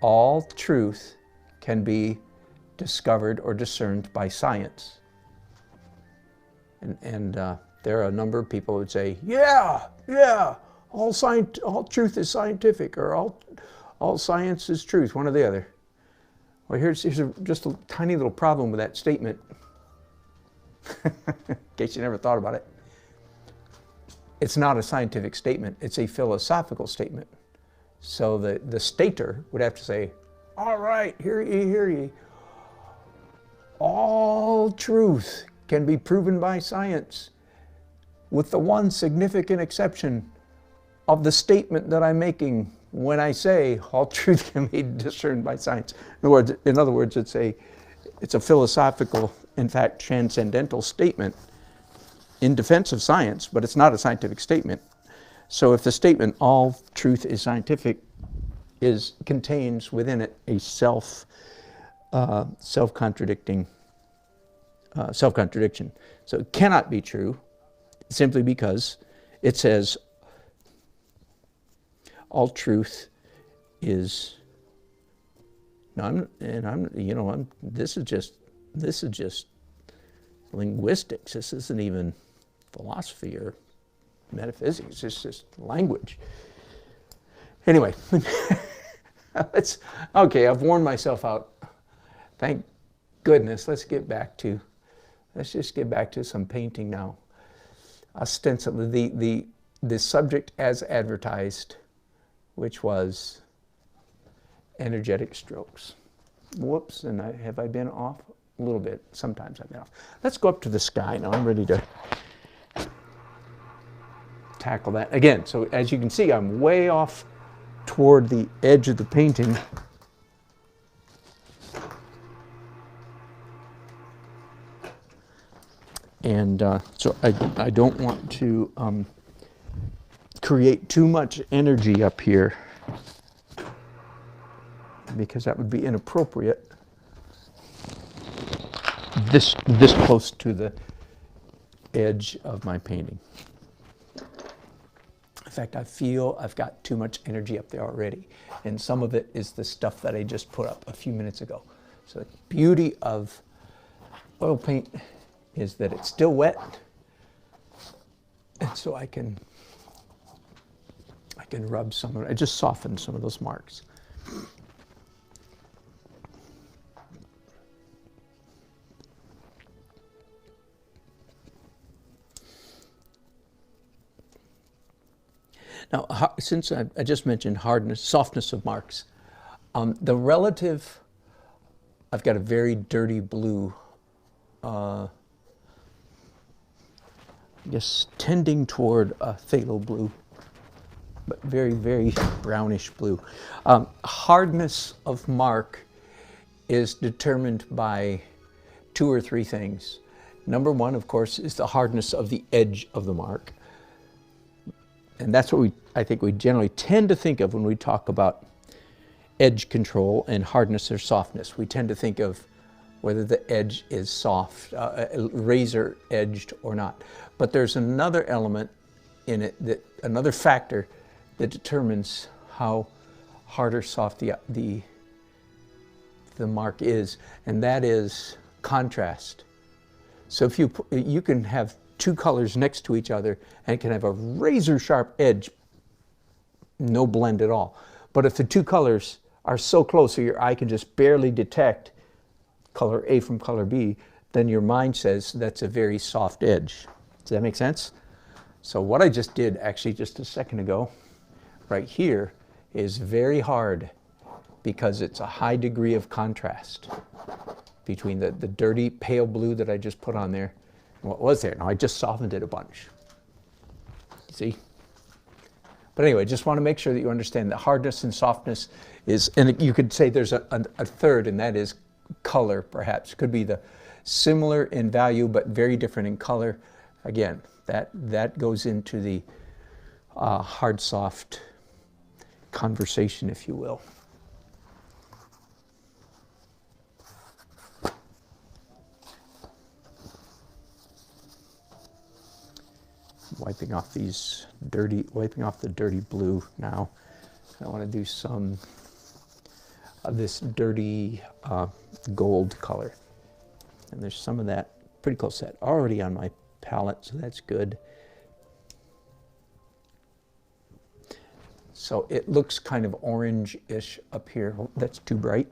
All truth can be discovered or discerned by science. And there are a number of people who would say, yeah, all truth is scientific, or all science is truth, one or the other. Well, here's just a tiny little problem with that statement, in case you never thought about it. It's not a scientific statement, it's a philosophical statement. So the stater would have to say, all right, hear ye. All truth can be proven by science, with the one significant exception of the statement that I'm making when I say all truth can be discerned by science. In other words, it's a philosophical, in fact, transcendental statement in defense of science, but it's not a scientific statement. So if the statement, all truth is scientific, contains within it a self-contradiction. So it cannot be true simply because it says all truth is. This is just linguistics. This isn't even philosophy or metaphysics. It's just language. Anyway, okay, I've worn myself out. Thank goodness. Let's just get back to some painting now. Ostensibly, the subject as advertised, which was energetic strokes. Whoops, and have I been off? A little bit. Sometimes I've been off. Let's go up to the sky now. I'm ready to tackle that. Again, so as you can see, I'm way off toward the edge of the painting. And so I don't want to create too much energy up here, because that would be inappropriate this close to the edge of my painting. In fact, I feel I've got too much energy up there already, and some of it is the stuff that I just put up a few minutes ago. So the beauty of oil paint is that it's still wet, and so I can rub some of it. I just softened some of those marks. Now, since I just mentioned softness of marks, the relative, I've got a very dirty blue, I guess tending toward a phthalo blue, but very, very brownish blue. Hardness of mark is determined by 2 or 3 things. Number one, of course, is the hardness of the edge of the mark. And that's what I think we generally tend to think of when we talk about edge control and hardness or softness. We tend to think of whether the edge is soft, razor edged or not. But there's another element in it, another factor that determines how hard or soft the mark is, and that is contrast. So if you can have 2 colors next to each other and it can have a razor sharp edge, no blend at all. But if the 2 colors are so close so your eye can just barely detect color A from color B, then your mind says that's a very soft edge. Does that make sense? So what I just did actually just a second ago, right here, is very hard because it's a high degree of contrast between the dirty pale blue that I just put on there and what was there. Now I just softened it a bunch. See? But anyway, just want to make sure that you understand that hardness and softness is, and you could say there's a third, and that is color, perhaps. Could be the similar in value, but very different in color. Again, that goes into the hard-soft conversation, if you will. Wiping off the dirty blue now. I want to do some of this dirty gold color. And there's some of that pretty close to that already on my palette, so that's good. So it looks kind of orange-ish up here. Oh, that's too bright.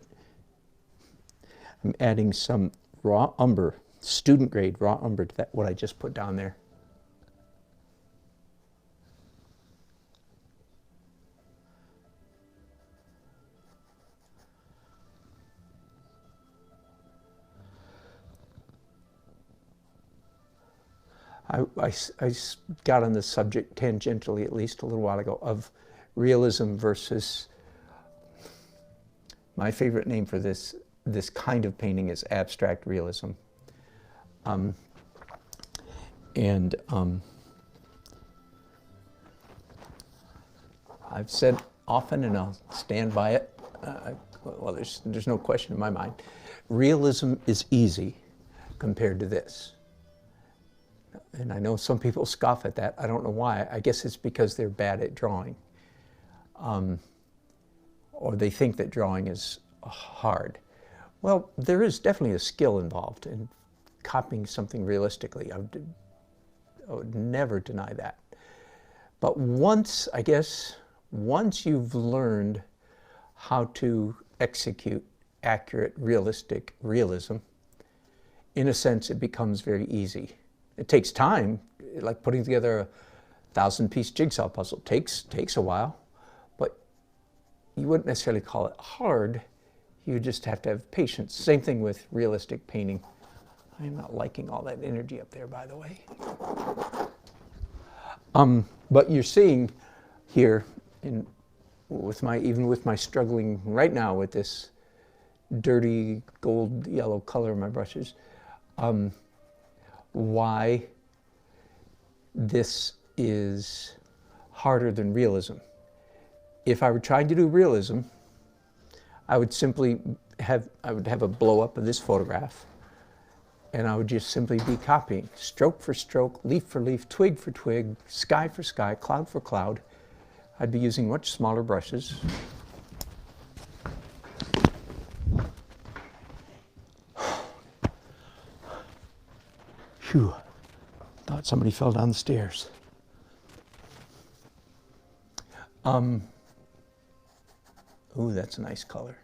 I'm adding some raw umber, student grade raw umber to that, what I just put down there. I got on the subject tangentially, at least a little while ago, of realism versus, my favorite name for this kind of painting is abstract realism. I've said often, and I'll stand by it, well, there's no question in my mind, realism is easy compared to this. And I know some people scoff at that. I don't know why. I guess it's because they're bad at drawing. Or they think that drawing is hard. Well, there is definitely a skill involved in copying something realistically. I would never deny that. But once you've learned how to execute accurate, realistic realism, in a sense, it becomes very easy. It takes time, like putting together a 1,000-piece jigsaw puzzle. Takes a while, but you wouldn't necessarily call it hard. You just have to have patience. Same thing with realistic painting. I'm not liking all that energy up there, by the way. But you're seeing here, even with my struggling right now with this dirty gold yellow color in my brushes, why this is harder than realism. If I were trying to do realism, I would simply have a blow up of this photograph, and I would just simply be copying stroke for stroke, leaf for leaf, twig for twig, sky for sky, cloud for cloud. I'd be using much smaller brushes. Phew, thought somebody fell down the stairs. Ooh, that's a nice color.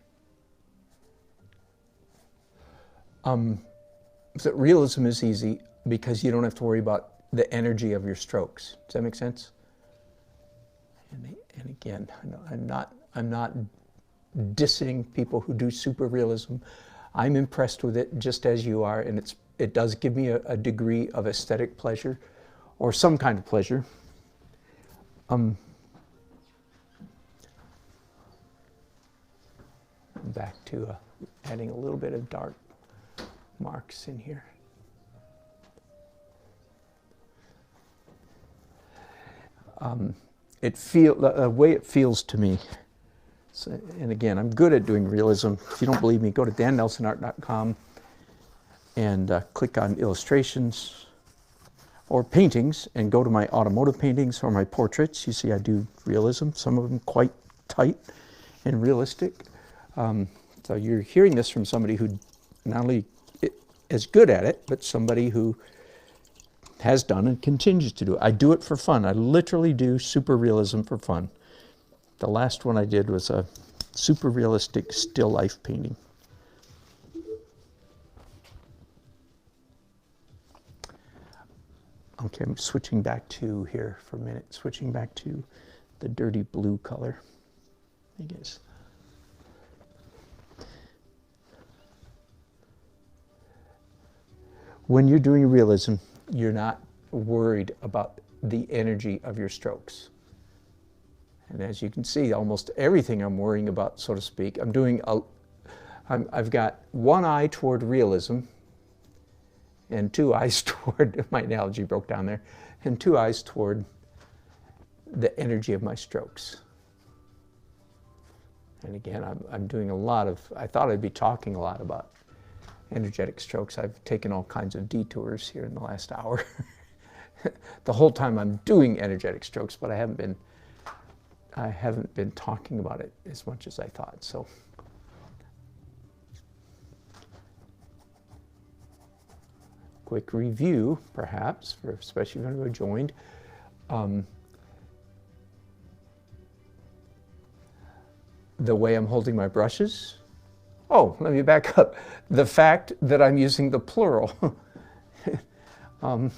So realism is easy because you don't have to worry about the energy of your strokes. Does that make sense? And again, I'm not dissing people who do super realism. I'm impressed with it just as you are, and it does give me a degree of aesthetic pleasure, or some kind of pleasure. Back to adding a little bit of dark marks in here. The way it feels to me, so, and again, I'm good at doing realism. If you don't believe me, go to dannelsonart.com and click on illustrations or paintings and go to my automotive paintings or my portraits. You see I do realism, some of them quite tight and realistic. So you're hearing this from somebody who not only is good at it, but somebody who has done and continues to do it. I do it for fun. I literally do super realism for fun. The last one I did was a super realistic still life painting. Okay, I'm switching back to here for a minute, switching back to the dirty blue color, I guess. When you're doing realism, you're not worried about the energy of your strokes. And as you can see, almost everything I'm worrying about, so to speak, I'm doing I've got one eye toward realism and two eyes toward, my analogy broke down there, and two eyes toward the energy of my strokes. And again, I'm doing a lot of, I thought I'd be talking a lot about energetic strokes. I've taken all kinds of detours here in the last hour. The whole time I'm doing energetic strokes, but I haven't been talking about it as much as I thought. So quick review, perhaps, for especially if you've joined. The way I'm holding my brushes. Oh, let me back up. The fact that I'm using the plural. Want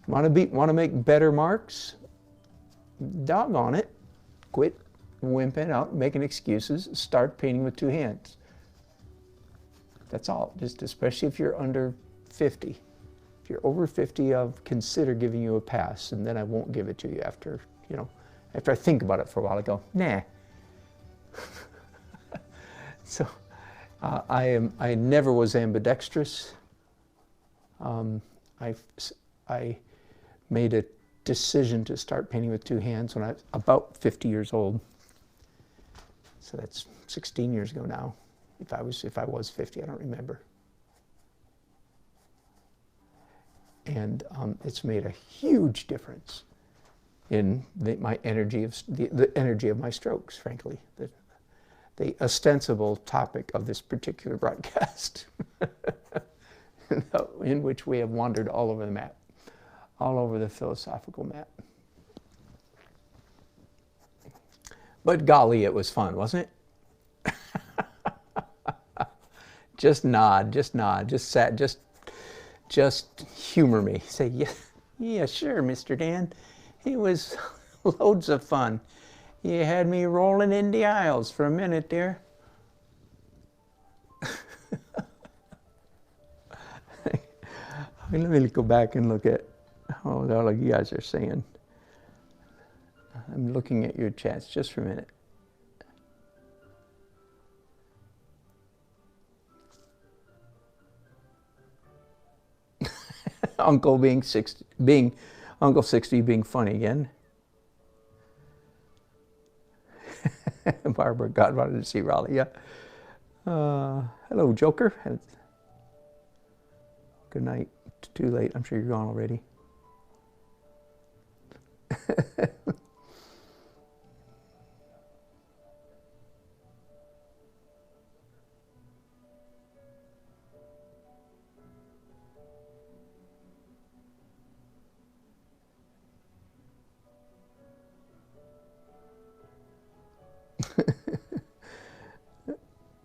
to make better marks? Doggone it. Quit wimping out, making excuses. Start painting with two hands. That's all. Just especially if you're under 50. If you're over 50, I'll consider giving you a pass, and then I won't give it to you after, after I think about it for a while. I go, nah. So I never was ambidextrous. I made a decision to start painting with two hands when I was about 50 years old. So that's 16 years ago now. If I was 50, I don't remember. And it's made a huge difference in my energy of the energy of my strokes, frankly. The ostensible topic of this particular broadcast, in which we have wandered all over the map, all over the philosophical map. But golly, it was fun, wasn't it? Just nod, just humor me. Say, yeah, sure, Mr. Dan. It was loads of fun. You had me rolling in the aisles for a minute there. Let me go back and look at what all you guys are saying. I'm looking at your chats just for a minute. Uncle Uncle 60 being funny again. Barbara, God wanted to see Raleigh, yeah. Hello, Joker. Good night. It's too late. I'm sure you're gone already.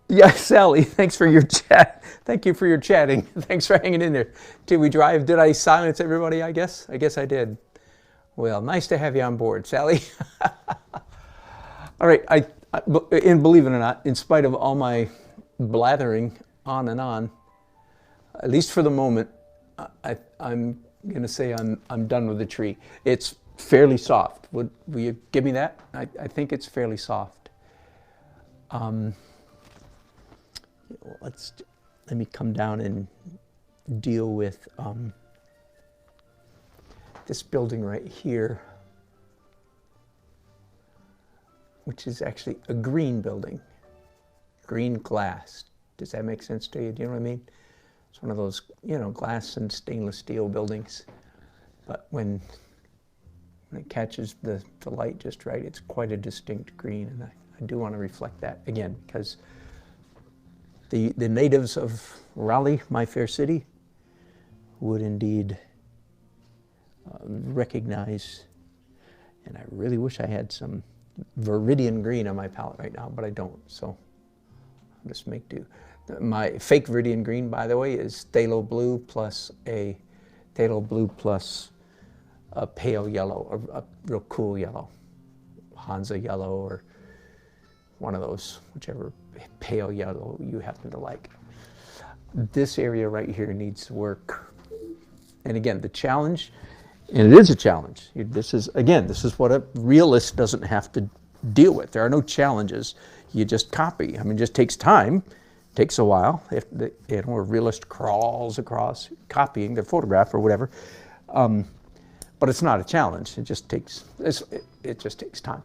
Yeah, Sally, thanks for your chat. Thank you for your chatting. Thanks for hanging in there. Did we drive? Did I silence everybody, I guess? I guess I did. Well, nice to have you on board, Sally. All right, and believe it or not, in spite of all my blathering on and on, at least for the moment, I'm going to say I'm done with the tree. It's fairly soft. Will you give me that? I think it's fairly soft. Let me come down and deal with this building right here, which is actually a green building, green glass. Does that make sense to you? Do you know what I mean? It's one of those, glass and stainless steel buildings, but when it catches the light just right, it's quite a distinct green, and I do want to reflect that again, because the natives of Raleigh, my fair city, would indeed recognize, and I really wish I had some Viridian green on my palette right now, but I don't, so I'll just make do. My fake Viridian green, by the way, is phthalo blue plus a pale yellow, a real cool yellow, Hansa yellow, or one of those, whichever pale yellow you happen to like. This area right here needs work. And again, the challenge, and it is a challenge. This is what a realist doesn't have to deal with. There are no challenges. You just copy. I mean, it just takes time Takes a while. If a realist crawls across copying their photograph or whatever, but it's not a challenge. It just takes time.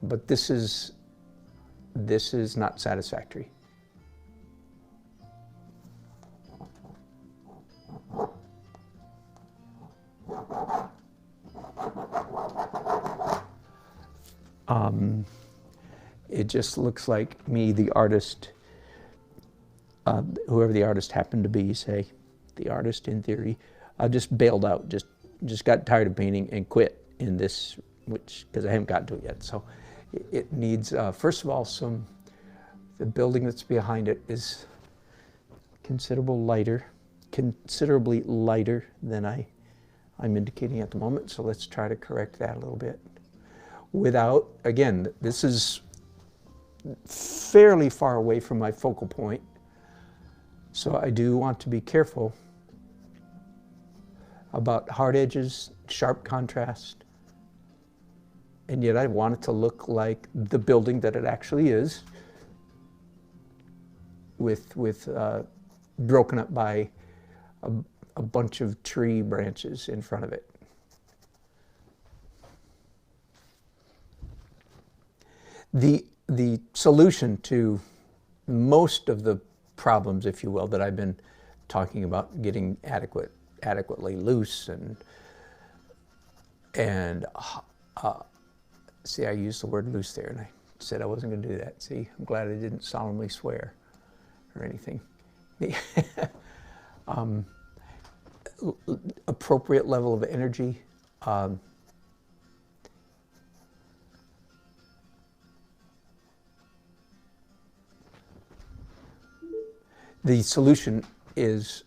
But this is not satisfactory. It just looks like me, the artist, whoever the artist happened to be, say, the artist in theory, just bailed out, just got tired of painting and quit in this, because I haven't gotten to it yet. So it needs, first of all, the building that's behind it is considerably lighter than I'm indicating at the moment. So let's try to correct that a little bit. Without, again, this is fairly far away from my focal point. So I do want to be careful about hard edges, sharp contrast, and yet I want it to look like the building that it actually is, with broken up by a bunch of tree branches in front of it. The solution to most of the problems, if you will, that I've been talking about, getting adequately loose and see, I used the word loose there, and I said I wasn't going to do that. See, I'm glad I didn't solemnly swear or anything. Appropriate level of energy. The solution is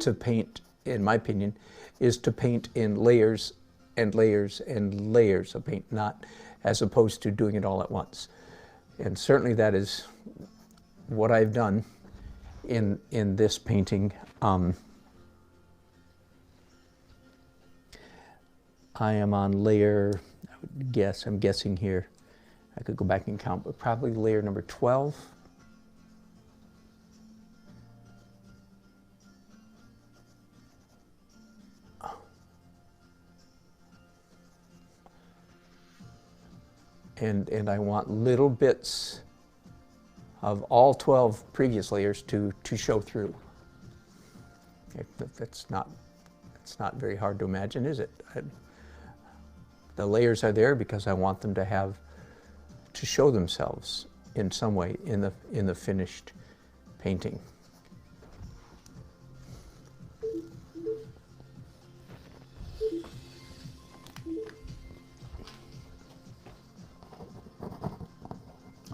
to paint, in my opinion, is to paint in layers and layers and layers of paint, not as opposed to doing it all at once. And certainly that is what I've done in this painting. I am on layer, I'm guessing here, I could go back and count, but probably layer number 12. And I want little bits of all 12 previous layers to show through. It's not very hard to imagine, is it? The layers are there because I want them to show themselves in some way in the finished painting.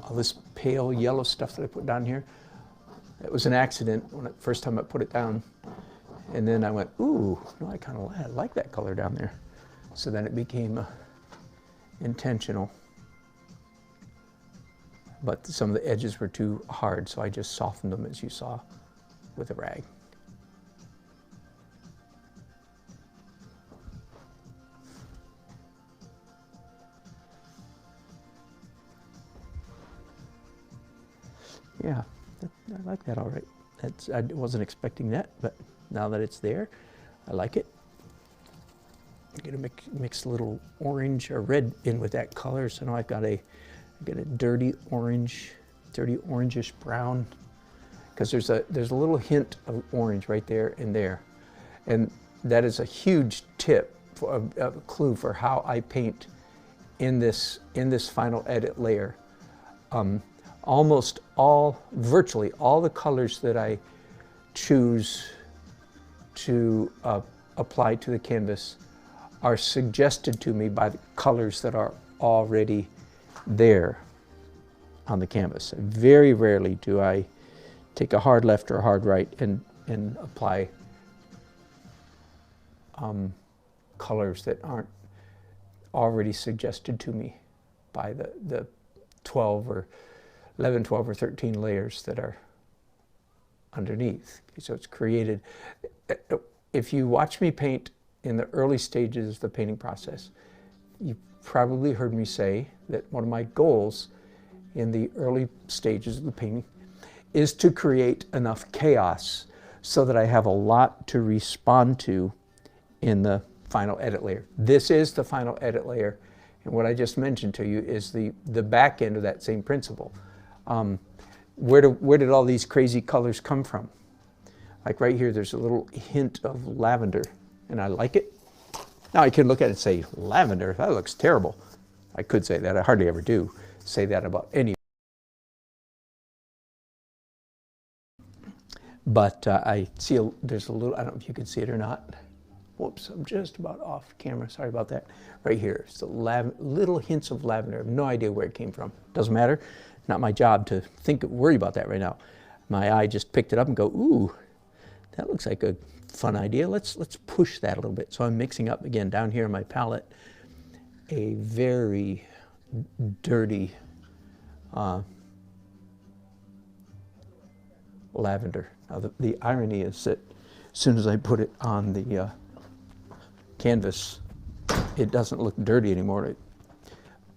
All this pale yellow stuff that I put down here, it was an accident when the first time I put it down. And then I went, ooh, no, I kind of like that color down there. So then it became intentional. But some of the edges were too hard, so I just softened them, as you saw, with a rag. Yeah, I like that all right. I wasn't expecting that, but now that it's there, I like it. I'm gonna mix a little orange or red in with that color, so now I've got a dirty orange, dirty orangish brown, because there's a little hint of orange right there and there, and that is a huge tip, a clue for how I paint in this final edit layer. Virtually all the colors that I choose to apply to the canvas are suggested to me by the colors that are already there on the canvas. Very rarely do I take a hard left or a hard right and apply colors that aren't already suggested to me by the 12 or 11, 12, or 13 layers that are underneath. So it's created. If you watch me paint in the early stages of the painting process, you probably heard me say that one of my goals in the early stages of the painting is to create enough chaos so that I have a lot to respond to in the final edit layer. This is the final edit layer, and what I just mentioned to you is the back end of that same principle. Where did all these crazy colors come from? Like right here, there's a little hint of lavender, and I like it. Now I can look at it and say, lavender, that looks terrible. I could say that, I hardly ever do say that about any. But I see there's a little, I don't know if you can see it or not. Whoops, I'm just about off camera, sorry about that. Right here, it's the little hints of lavender. I have no idea where it came from. Doesn't matter, not my job to worry about that right now. My eye just picked it up and go, ooh, that looks like a fun idea. Let's push that a little bit. So I'm mixing up again down here in my palette a very dirty lavender. Now the irony is that as soon as I put it on the canvas, it doesn't look dirty anymore. It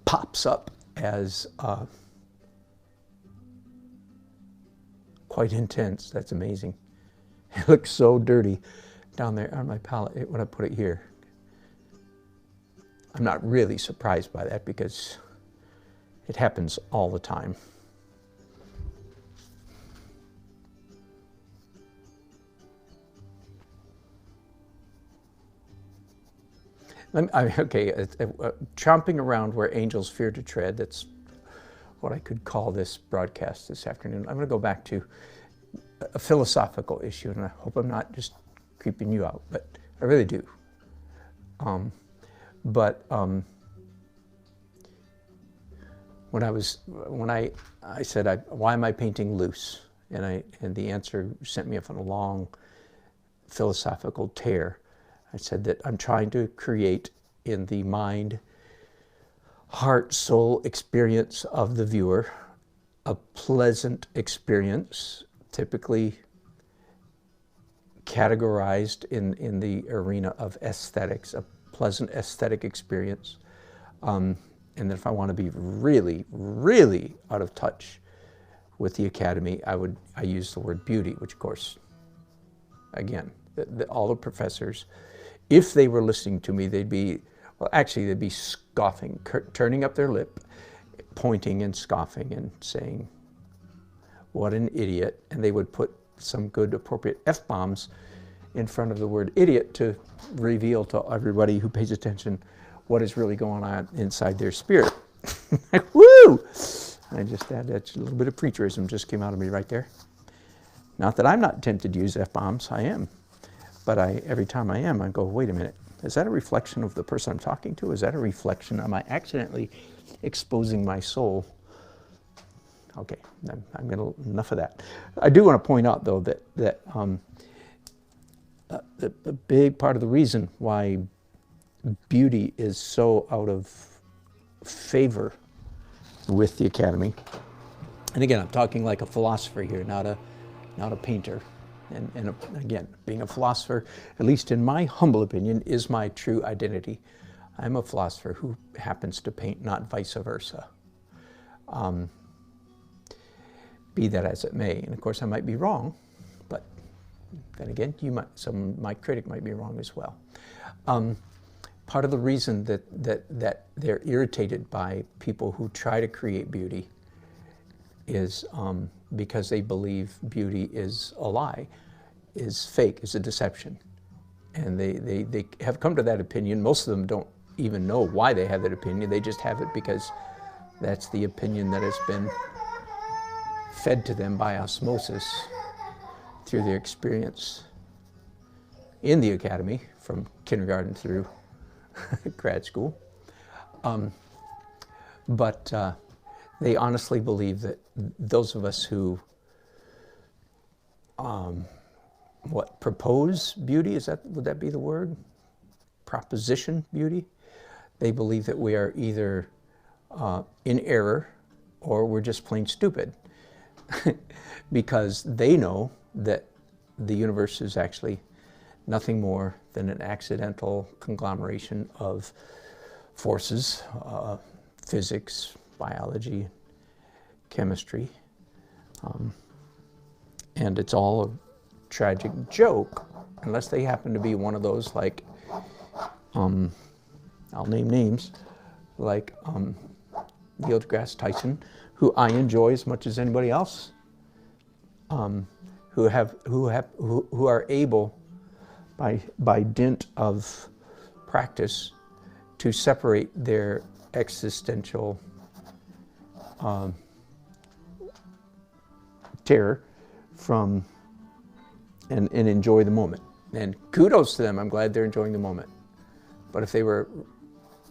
pops up as quite intense. That's amazing. It looks so dirty down there on my palette when I put it here. I'm not really surprised by that because it happens all the time. Okay, chomping around where angels fear to tread, that's what I could call this broadcast this afternoon. I'm going to go back to a philosophical issue, and I hope I'm not just creeping you out, but I really do. When I said, why am I painting loose? And the answer sent me off on a long philosophical tear. I said that I'm trying to create in the mind, heart, soul experience of the viewer a pleasant experience, typically categorized in the arena of aesthetics, a pleasant aesthetic experience. And then if I want to be really, really out of touch with the Academy, I use the word beauty, which of course, again, all the professors, if they were listening to me, they'd be scoffing, turning up their lip, pointing and scoffing and saying, what an idiot. And they would put some good appropriate F-bombs in front of the word idiot to reveal to everybody who pays attention what is really going on inside their spirit. Woo! I just had that little bit of preacherism just came out of me right there. Not that I'm not tempted to use F-bombs, I am. But every time I am, I go, wait a minute, is that a reflection of the person I'm talking to? Is that a reflection? Am I accidentally exposing my soul? Okay, I'm going to, enough of that. I do want to point out, though, that a big part of the reason why beauty is so out of favor with the Academy, and again, I'm talking like a philosopher here, not a painter. And again, being a philosopher, at least in my humble opinion, is my true identity. I'm a philosopher who happens to paint, not vice versa. Be that as it may. And of course, I might be wrong, but then again, my critic might be wrong as well. Part of the reason that they're irritated by people who try to create beauty is because they believe beauty is a lie, is fake, is a deception. And they have come to that opinion. Most of them don't even know why they have that opinion. They just have it because that's the opinion that has been fed to them by osmosis through their experience in the Academy from kindergarten through grad school. But they honestly believe that those of us who propose beauty, would that be the word? Proposition beauty? They believe that we are either in error or we're just plain stupid because they know that the universe is actually nothing more than an accidental conglomeration of forces, physics, biology, chemistry, and it's all a tragic joke, unless they happen to be one of those like, I'll name names, like Neil deGrasse Tyson, who I enjoy as much as anybody else, who are able, by dint of practice, to separate their existential terror from and enjoy the moment. And kudos to them. I'm glad they're enjoying the moment. But if they were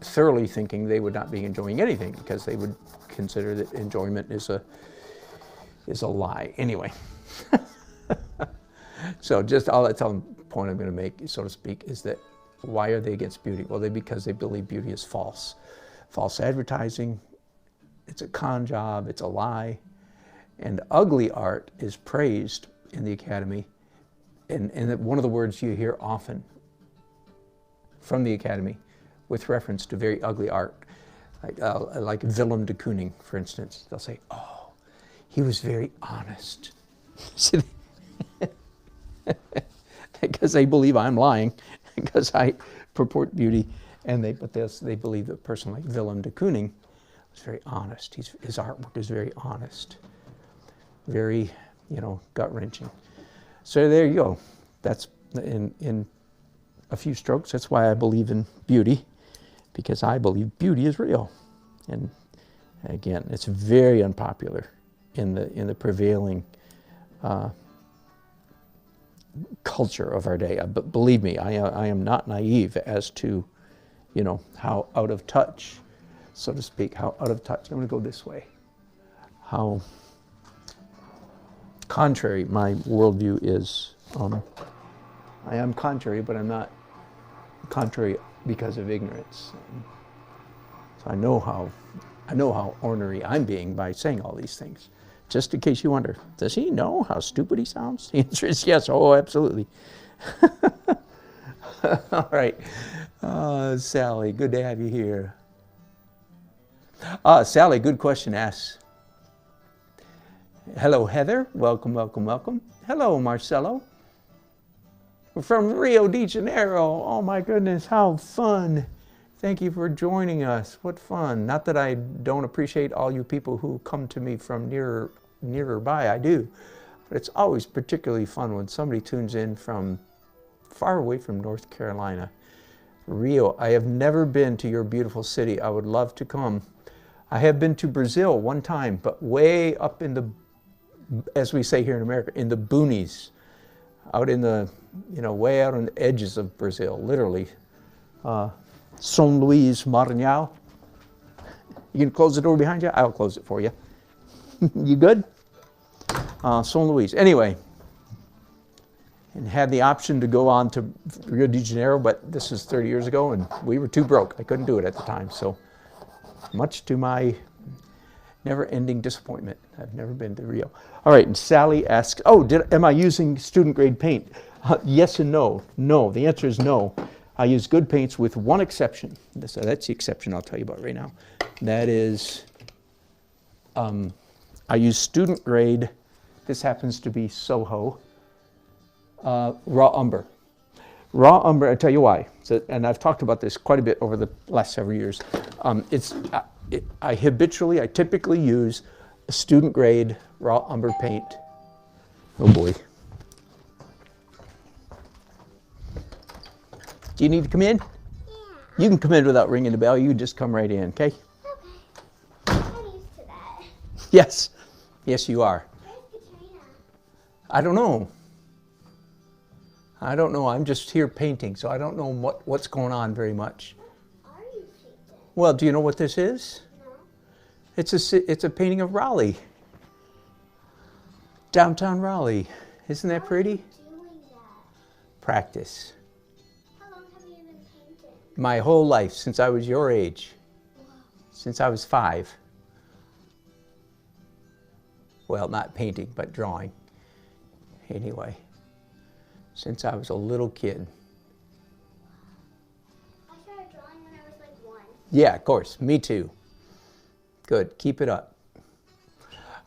thoroughly thinking, they would not be enjoying anything, because they would consider that enjoyment is a lie. Anyway, so just all that's the point I'm going to make, so to speak, is that why are they against beauty? Well, because they believe beauty is false. False advertising, it's a con job, it's a lie. And ugly art is praised in the Academy. And one of the words you hear often from the Academy with reference to very ugly art, like Willem de Kooning, for instance, they'll say, oh, he was very honest. Because they believe I'm lying, because I purport beauty, and they believe that a person like Willem de Kooning was very honest. His artwork is very honest, very, gut-wrenching. So there you go. That's in a few strokes. That's why I believe in beauty, because I believe beauty is real. And again, it's very unpopular in the prevailing culture of our day. But believe me, I am not naive as to, how out of touch, so to speak, how out of touch. I'm going to go this way. How contrary my worldview is. I am contrary, but I'm not contrary because of ignorance. So I know how ornery I'm being by saying all these things. Just in case you wonder, does he know how stupid he sounds? The answer is yes. Oh, absolutely. All right. Sally, good to have you here. Sally, good question asked. Hello, Heather. Welcome, welcome, welcome. Hello, Marcelo. We're from Rio de Janeiro. Oh, my goodness, how fun. Thank you for joining us. What fun. Not that I don't appreciate all you people who come to me from nearer by. I do. But it's always particularly fun when somebody tunes in from far away from North Carolina. Rio, I have never been to your beautiful city. I would love to come. I have been to Brazil one time, but way up in the, as we say here in America, in the boonies, out in the, way out on the edges of Brazil, literally. São Luís Maranhão. You can close the door behind you? I'll close it for you. You good? São Luís. Anyway, and had the option to go on to Rio de Janeiro, but this is 30 years ago, and we were too broke. I couldn't do it at the time, so much to my never-ending disappointment, I've never been to Rio. All right, and Sally asks, am I using student-grade paint? Yes and no. No, the answer is no. I use good paints with one exception. That's the exception I'll tell you about right now. That is, I use student-grade, this happens to be Soho, raw umber. Raw umber, I'll tell you why. And I've talked about this quite a bit over the last several years. I typically use a student grade raw umber paint. Oh boy. Do you need to come in? Yeah. You can come in without ringing the bell. You just come right in, okay? Okay. I'm used to that. Yes. Yes, you are. Where's Katrina? I don't know. I'm just here painting, so I don't know what's going on very much. What are you painting? Well, do you know what this is? No. It's a painting of Raleigh. Downtown Raleigh. Isn't that pretty? How are you doing that? Practice. How long have you been painting? My whole life, since I was your age. Wow. Since I was 5. Well, not painting, but drawing. Anyway, since I was a little kid. I started drawing when I was like 1. Yeah, of course. Me too. Good. Keep it up.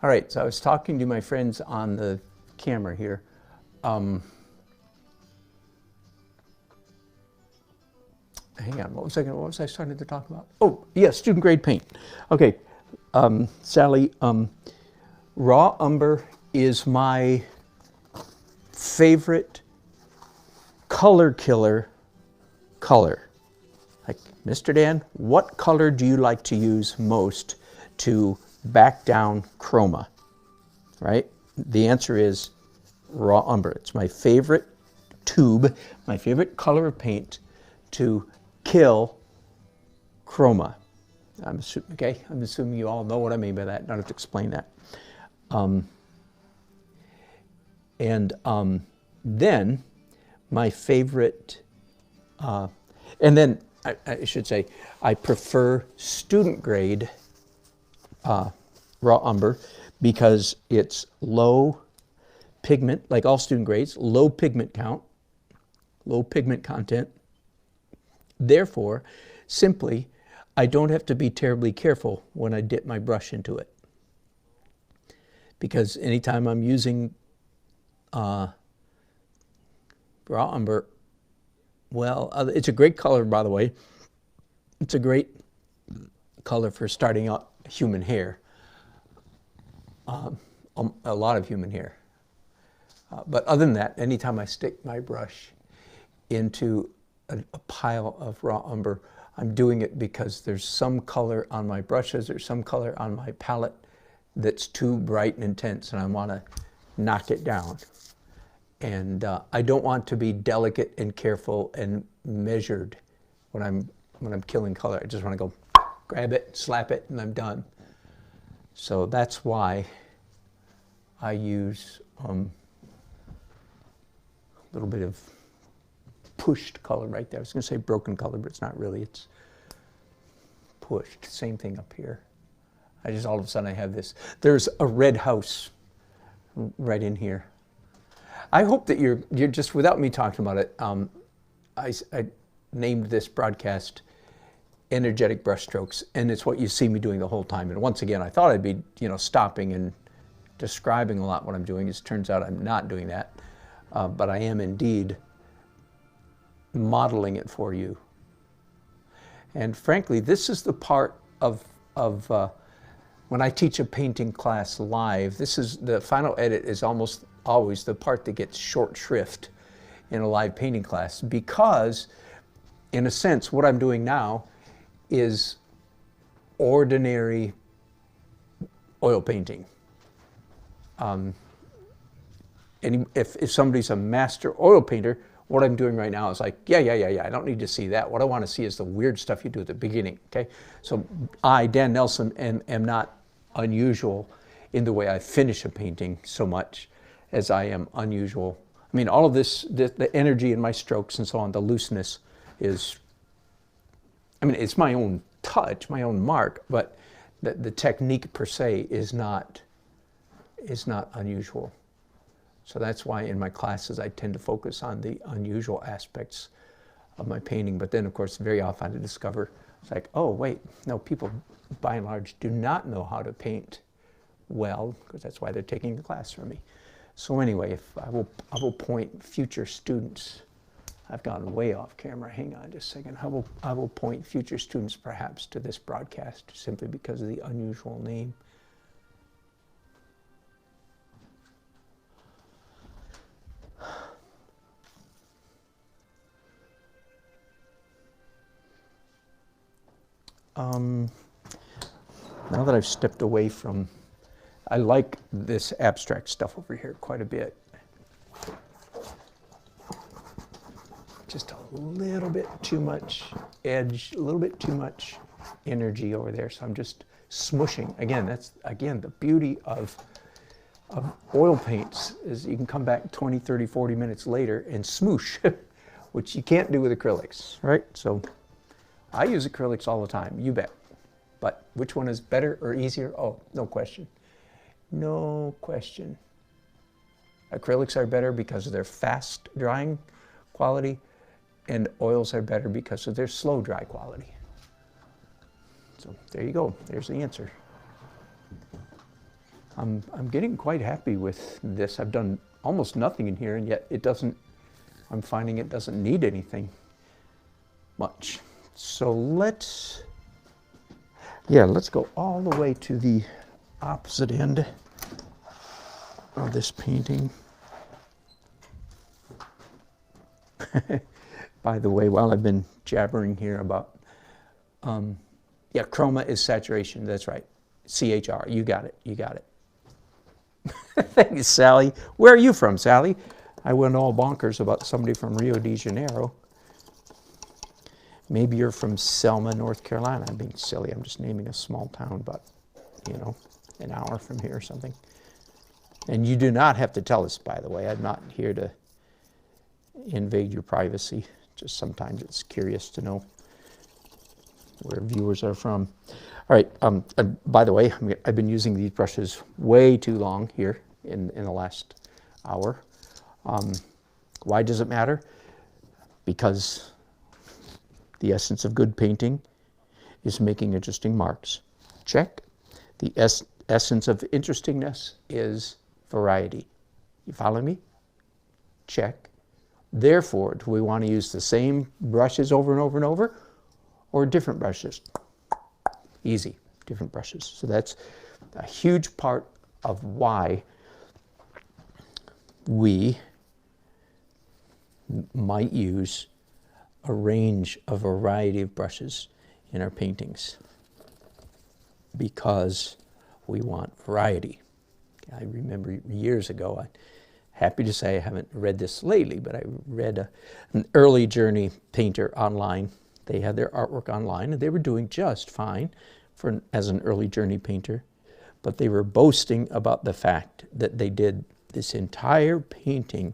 All right. So I was talking to my friends on the camera here. Hang on, what was I starting to talk about? Oh, yeah, student grade paint. Okay, Sally, raw umber is my favorite color killer color. Like, Mr. Dan, what color do you like to use most to back down chroma? Right? The answer is raw umber. It's my favorite tube, my favorite color of paint to kill chroma. I'm assuming you all know what I mean by that. I don't have to explain that. Then my favorite, and then I should say, I prefer student grade raw umber because it's low pigment, like all student grades, low pigment count, low pigment content. Therefore, simply, I don't have to be terribly careful when I dip my brush into it. Because anytime I'm using raw umber, well, it's a great color, by the way. It's a great color for starting out human hair, a lot of human hair. But other than that, anytime I stick my brush into a pile of raw umber, I'm doing it because there's some color on my brushes or some color on my palette that's too bright and intense, and I want to knock it down. And I don't want to be delicate and careful and measured when I'm killing color. I just want to go grab it, slap it, and I'm done. So that's why I use a little bit of pushed color right there. I was going to say broken color, but it's not really. It's pushed. Same thing up here. I just all of a sudden I have this. There's a red house right in here. I hope that you're just, without me talking about it, I named this broadcast Energetic Brushstrokes, and it's what you see me doing the whole time. And once again, I thought I'd be, stopping and describing a lot what I'm doing. It turns out I'm not doing that, but I am indeed modeling it for you. And frankly, this is the part of when I teach a painting class live, this is the final edit is almost always the part that gets short shrift in a live painting class, because in a sense what I'm doing now is ordinary oil painting. And if somebody's a master oil painter, what I'm doing right now is like, yeah, I don't need to see that. What I want to see is the weird stuff you do at the beginning, okay? So I, Dan Nelson, am not unusual in the way I finish a painting so much as I am unusual. I mean, all of this, the energy in my strokes and so on, the looseness is, I mean, it's my own touch, my own mark, but the technique per se is not unusual. So that's why in my classes I tend to focus on the unusual aspects of my painting. But then, of course, very often I discover, it's like, oh, wait, no, people by and large do not know how to paint well, because that's why they're taking the class from me. So anyway, if I will point future students, I've gone way off camera, hang on just a second. I will point future students perhaps to this broadcast simply because of the unusual name. Now that I've stepped away from, I like this abstract stuff over here quite a bit. Just a little bit too much edge, a little bit too much energy over there. So I'm just smushing. Again, that's, again, the beauty of oil paints is you can come back 20, 30, 40 minutes later and smoosh, which you can't do with acrylics, right? So I use acrylics all the time, you bet. But which one is better or easier? Oh, no question. No question. Acrylics are better because of their fast drying quality, and oils are better because of their slow dry quality. So there you go. There's the answer. I'm getting quite happy with this. I've done almost nothing in here, and yet it doesn't, I'm finding it doesn't need anything much. So let's go all the way to the opposite end of this painting. By the way, while I've been jabbering here about, yeah, chroma is saturation, that's right. CHR, you got it, you got it. Thank you, Sally. Where are you from, Sally? I went all bonkers about somebody from Rio de Janeiro. Maybe you're from Selma, North Carolina. I'm being silly. I'm just naming a small town, but, you know, an hour from here or something. And you do not have to tell us, by the way. I'm not here to invade your privacy. Just sometimes it's curious to know where viewers are from. All right, by the way, I've been using these brushes way too long here in the last hour. Why does it matter? Because the essence of good painting is making interesting marks. Check. The essence of interestingness is variety. You follow me? Check. Therefore, do we want to use the same brushes over and over and over, or different brushes? Easy, different brushes. So that's a huge part of why we might use a range, a variety of brushes in our paintings, because we want variety. I remember years ago, I'm happy to say I haven't read this lately, but I read an early journey painter online. They had their artwork online, and they were doing just fine as an early journey painter. But they were boasting about the fact that they did this entire painting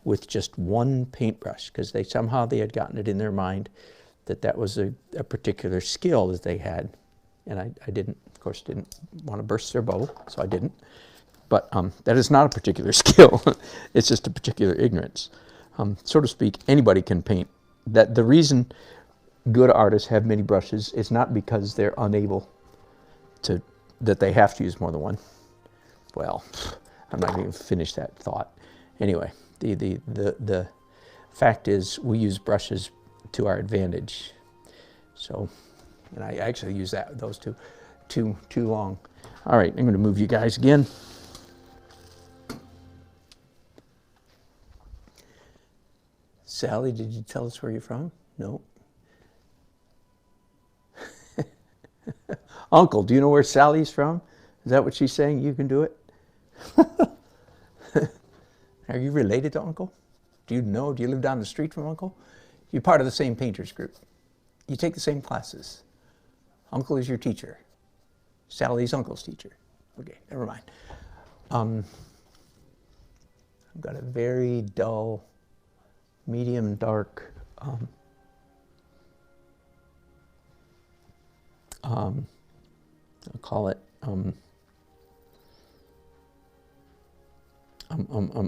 with just one paintbrush, because somehow they had gotten it in their mind that that was a particular skill that they had. And I didn't, of course, didn't want to burst their bubble, so I didn't. But that is not a particular skill. It's just a particular ignorance. So to speak, anybody can paint. That the reason good artists have many brushes is not because they're unable to, that they have to use more than one. Well, I'm not going to finish that thought. Anyway, the fact is we use brushes to our advantage. So, and I actually use those too long. All right, I'm going to move you guys again. Sally, did you tell us where you're from? No. Uncle, do you know where Sally's from? Is that what she's saying? You can do it? Are you related to Uncle? Do you know? Do you live down the street from Uncle? You're part of the same painters group. You take the same classes. Uncle is your teacher. Sally's Uncle's teacher. Okay, never mind. I've got a very dull, medium dark I'll call it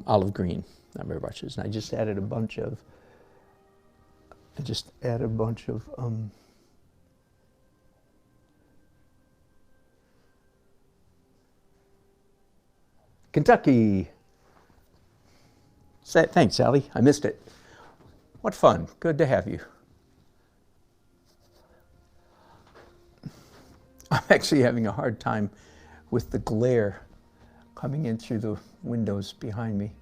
olive green, not very brushes. And I just added a bunch of Kentucky. Thanks, Sally. I missed it. What fun. Good to have you. I'm actually having a hard time with the glare coming in through the windows behind me.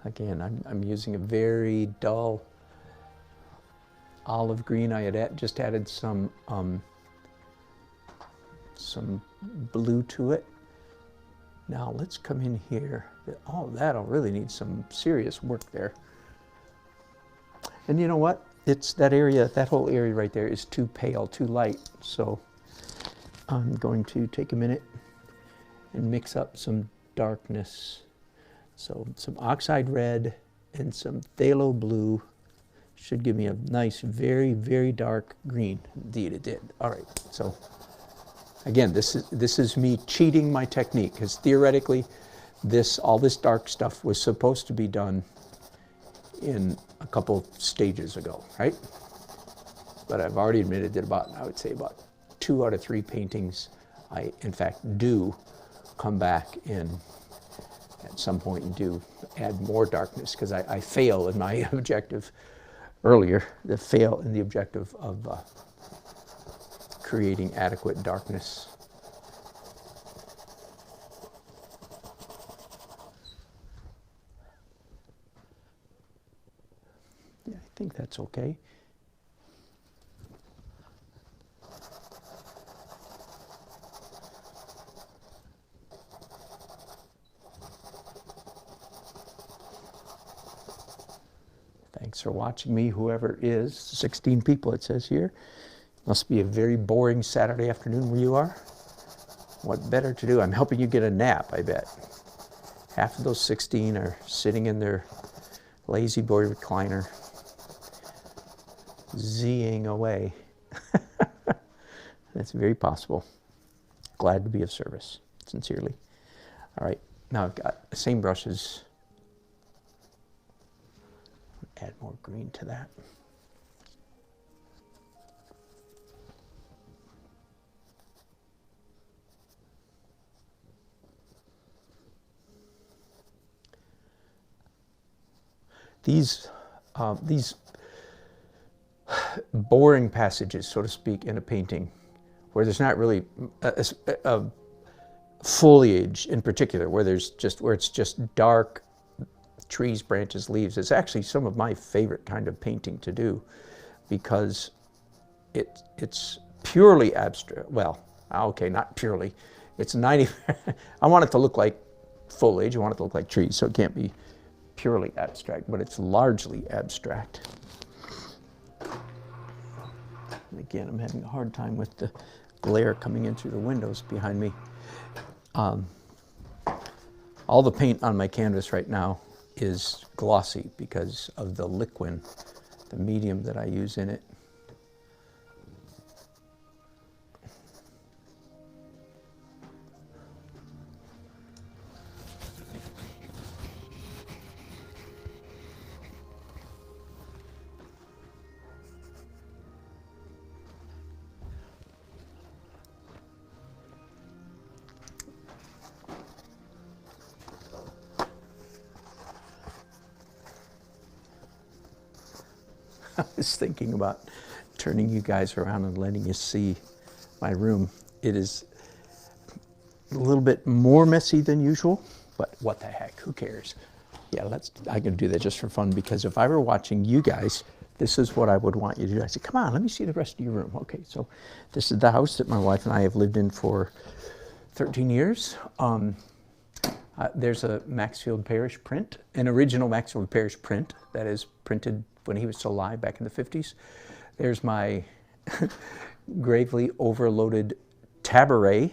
Again, I'm using a very dull olive green. I had just added some blue to it. Now let's come in here. Oh, that'll really need some serious work there. And you know what? It's that area, that whole area right there is too pale, too light. So I'm going to take a minute and mix up some darkness. So some oxide red and some phthalo blue should give me a nice, very, very dark green. Indeed it did. All right, so again, this is me cheating my technique, because theoretically all this dark stuff was supposed to be done in a a couple stages ago, right? But I've already admitted that I would say about 2 out of 3 paintings, I in fact do come back in at some point and do add more darkness, because I fail in my objective earlier, the fail in the objective of creating adequate darkness. Yeah, I think that's okay. Thanks for watching me, whoever is. 16 people it says here. Must be a very boring Saturday afternoon where you are. What better to do? I'm helping you get a nap, I bet. Half of those 16 are sitting in their lazy boy recliner, Z-ing away. That's very possible. Glad to be of service, sincerely. All right, now I've got the same brushes. Add more green to that. These boring passages, so to speak, in a painting, where there's not really a foliage in particular, where it's just dark trees, branches, leaves, is actually some of my favorite kind of painting to do, because it's purely abstract. Well, okay, not purely. It's 90. I want it to look like foliage. I want it to look like trees, so it can't be purely abstract, but it's largely abstract. And again, I'm having a hard time with the glare coming in through the windows behind me. All the paint on my canvas right now is glossy because of the liquid, the medium that I use in it. I was thinking about turning you guys around and letting you see my room. It is a little bit more messy than usual, but what the heck, who cares? Yeah, I can do that just for fun, because if I were watching you guys, this is what I would want you to do. I said, come on, let me see the rest of your room. Okay, so this is the house that my wife and I have lived in for 13 years. There's a Maxfield Parrish print, an original Maxfield Parrish print that is printed when he was still alive back in the 50s. There's my gravely overloaded tabaret,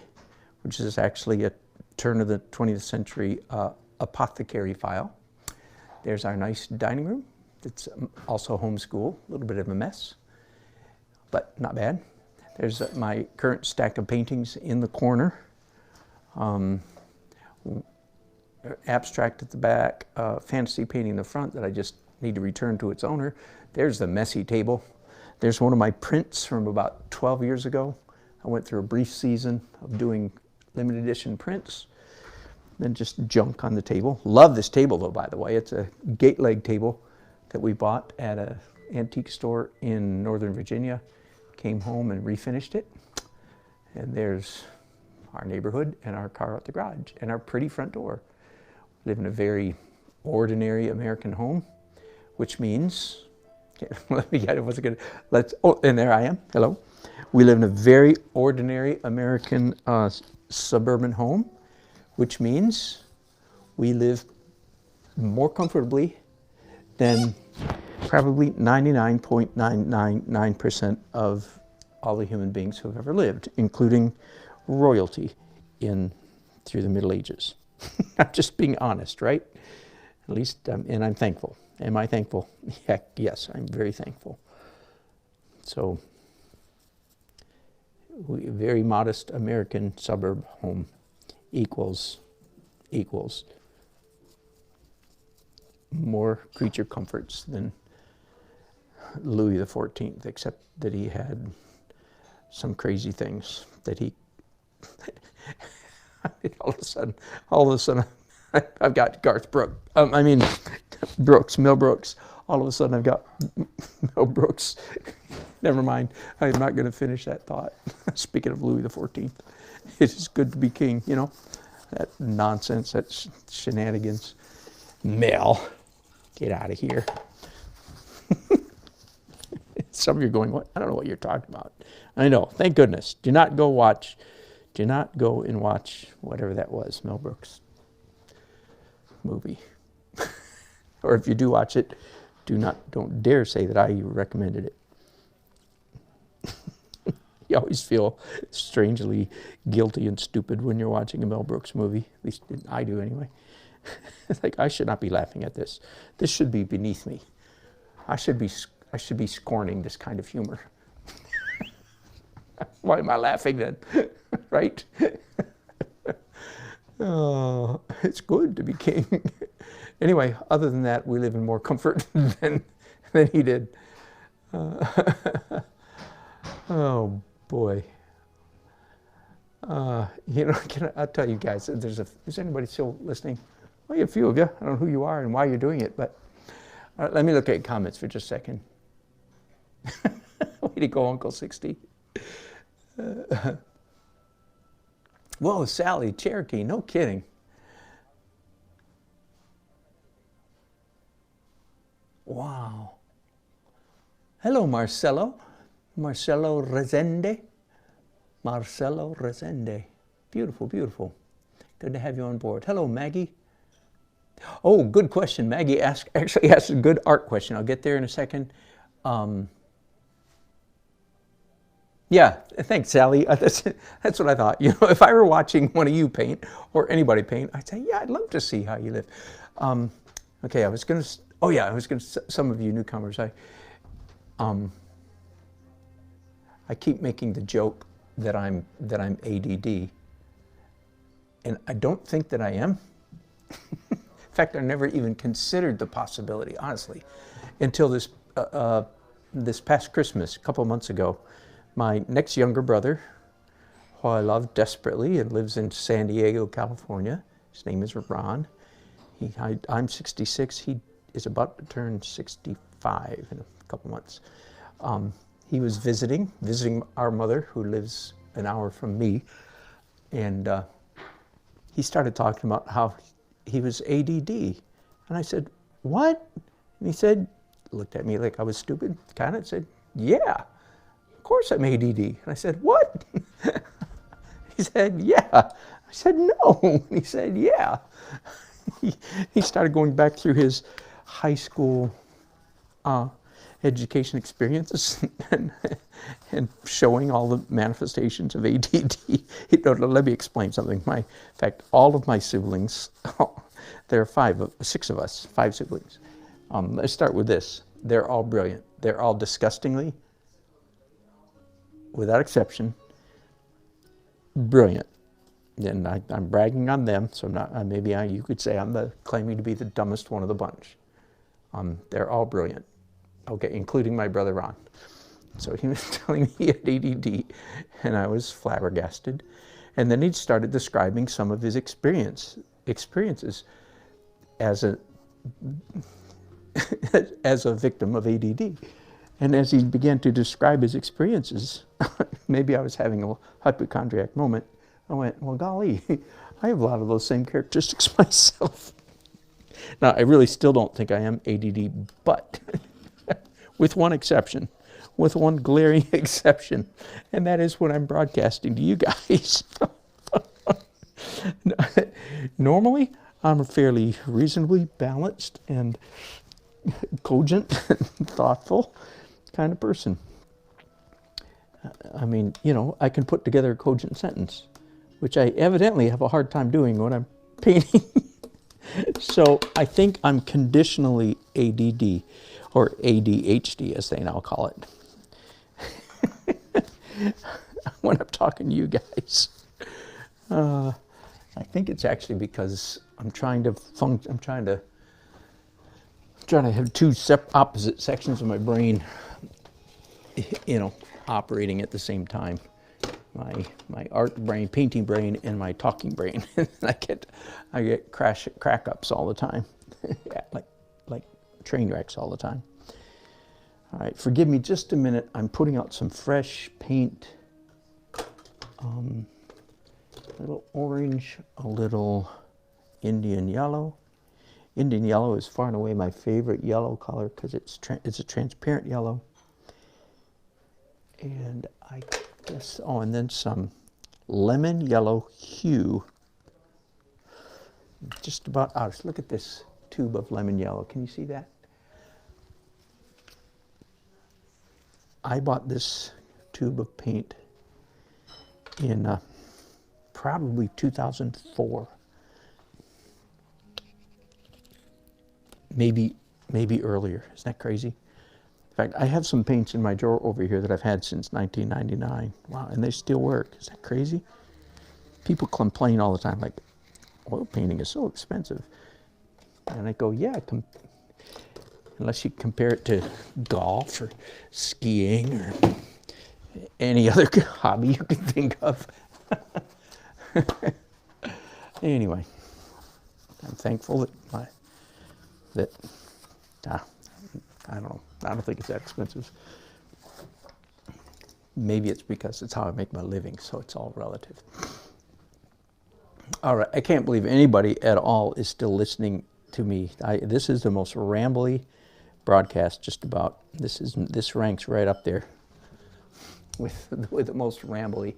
which is actually a turn of the 20th century apothecary file. There's our nice dining room. It's also homeschool, a little bit of a mess, but not bad. There's my current stack of paintings in the corner. Abstract at the back, fantasy painting in the front that I just need to return to its owner. There's the messy table. There's one of my prints from about 12 years ago. I went through a brief season of doing limited edition prints. Then just junk on the table. Love this table though, by the way. It's a gate leg table that we bought at an antique store in Northern Virginia. Came home and refinished it. And there's our neighborhood and our car at the garage and our pretty front door. Live in a very ordinary American home, which means, let me get it, what's it gonna, oh, and there I am, hello. We live in a very ordinary American suburban home, which means we live more comfortably than probably 99.999% of all the human beings who have ever lived, including royalty through the Middle Ages. I'm just being honest, right? At least, and I'm thankful. Am I thankful? Heck, yes, I'm very thankful. So, a very modest American suburb home equals more creature comforts than Louis the 14th, except that he had some crazy things that he. all of a sudden, I've got Garth Brooks. Mel Brooks. All of a sudden, I've got Mel Brooks. Never mind. I'm not going to finish that thought. Speaking of Louis the 14th, it is good to be king. You know, that nonsense, that shenanigans. Mel, get out of here. Some of you are going, what? I don't know what you're talking about. I know. Thank goodness. Do not go and watch whatever that was, Mel Brooks movie. Or if you do watch it, don't dare say that I recommended it. You always feel strangely guilty and stupid when you're watching a Mel Brooks movie. At least I do anyway. It's like, I should not be laughing at this. This should be beneath me. I should be scorning this kind of humor. Why am I laughing then? Right? Oh, it's good to be king. Anyway, other than that, we live in more comfort than he did. Oh boy. I'll tell you guys, is anybody still listening? Well, a few of you. I don't know who you are and why you're doing it, but let me look at comments for just a second. Way to go, Uncle 60. Whoa, Sally, Cherokee, no kidding. Wow. Hello, Marcelo. Marcelo Rezende. Beautiful, beautiful. Good to have you on board. Hello, Maggie. Oh, good question. Maggie actually asked a good art question. I'll get there in a second. Yeah, thanks, Sally. That's what I thought. You know, if I were watching one of you paint or anybody paint, I'd say, yeah, I'd love to see how you live. Okay, some of you newcomers, I keep making the joke that I'm ADD, and I don't think that I am. In fact, I never even considered the possibility, honestly, until this past Christmas, a couple of months ago. My next younger brother, who I love desperately and lives in San Diego, California, his name is Ron. I'm 66. He is about to turn 65 in a couple months. He was visiting our mother, who lives an hour from me, and he started talking about how he was ADD. And I said, what? And he looked at me like I was stupid, kind of said, yeah, of course I'm ADD. And I said, what? He said, yeah. I said, no. And he said, yeah. He started going back through his high school education experiences and showing all the manifestations of ADD. Let me explain something. In fact, all of my siblings, there are 6 of us, 5 siblings. Let's start with this. They're all brilliant. They're all disgustingly, without exception, brilliant. And I'm bragging on them, so I'm not. You could say I'm claiming to be the dumbest one of the bunch. They're all brilliant. Okay, including my brother Ron. So he was telling me he had ADD, and I was flabbergasted. And then he started describing some of his experiences as a victim of ADD. And as he began to describe his experiences, maybe I was having a hypochondriac moment. I went, well, golly, I have a lot of those same characteristics myself. Now, I really still don't think I am ADD, but with one exception, with one glaring exception, and that is when I'm broadcasting to you guys. Normally, I'm a fairly reasonably balanced and cogent and thoughtful kind of person. I mean, I can put together a cogent sentence, which I evidently have a hard time doing when I'm painting. So I think I'm conditionally ADD, or ADHD as they now call it, when I'm talking to you guys. I think it's actually because I'm trying to trying to have two opposite sections of my brain, operating at the same time. My art brain, painting brain, and my talking brain. I get crack ups all the time, yeah, like train wrecks all the time. All right, forgive me just a minute. I'm putting out some fresh paint. A little orange, a little Indian yellow. Indian yellow is far and away my favorite yellow color because it's a transparent yellow. And I guess, and then some lemon yellow hue. Just about out. Look at this tube of lemon yellow. Can you see that? I bought this tube of paint in probably 2004. Maybe earlier. Isn't that crazy? In fact, I have some paints in my drawer over here that I've had since 1999. Wow, and they still work. Is that crazy? People complain all the time, like, oil painting is so expensive. And I go, yeah, unless you compare it to golf or skiing or any other hobby you can think of. Anyway, I'm thankful that I don't know. I don't think it's that expensive. Maybe it's because it's how I make my living, so it's all relative. All right, I can't believe anybody at all is still listening to me. This is the most rambly broadcast, just about. This ranks right up there with the most rambly.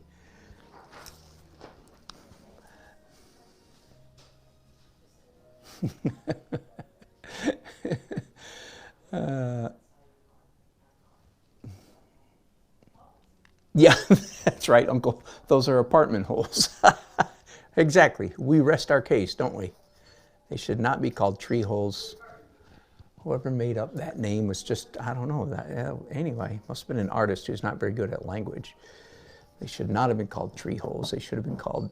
Yeah, that's right, Uncle. Those are apartment holes. Exactly. We rest our case, don't we? They should not be called tree holes. Whoever made up that name was just, I don't know. Anyway, must have been an artist who's not very good at language. They should not have been called tree holes. They should have been called,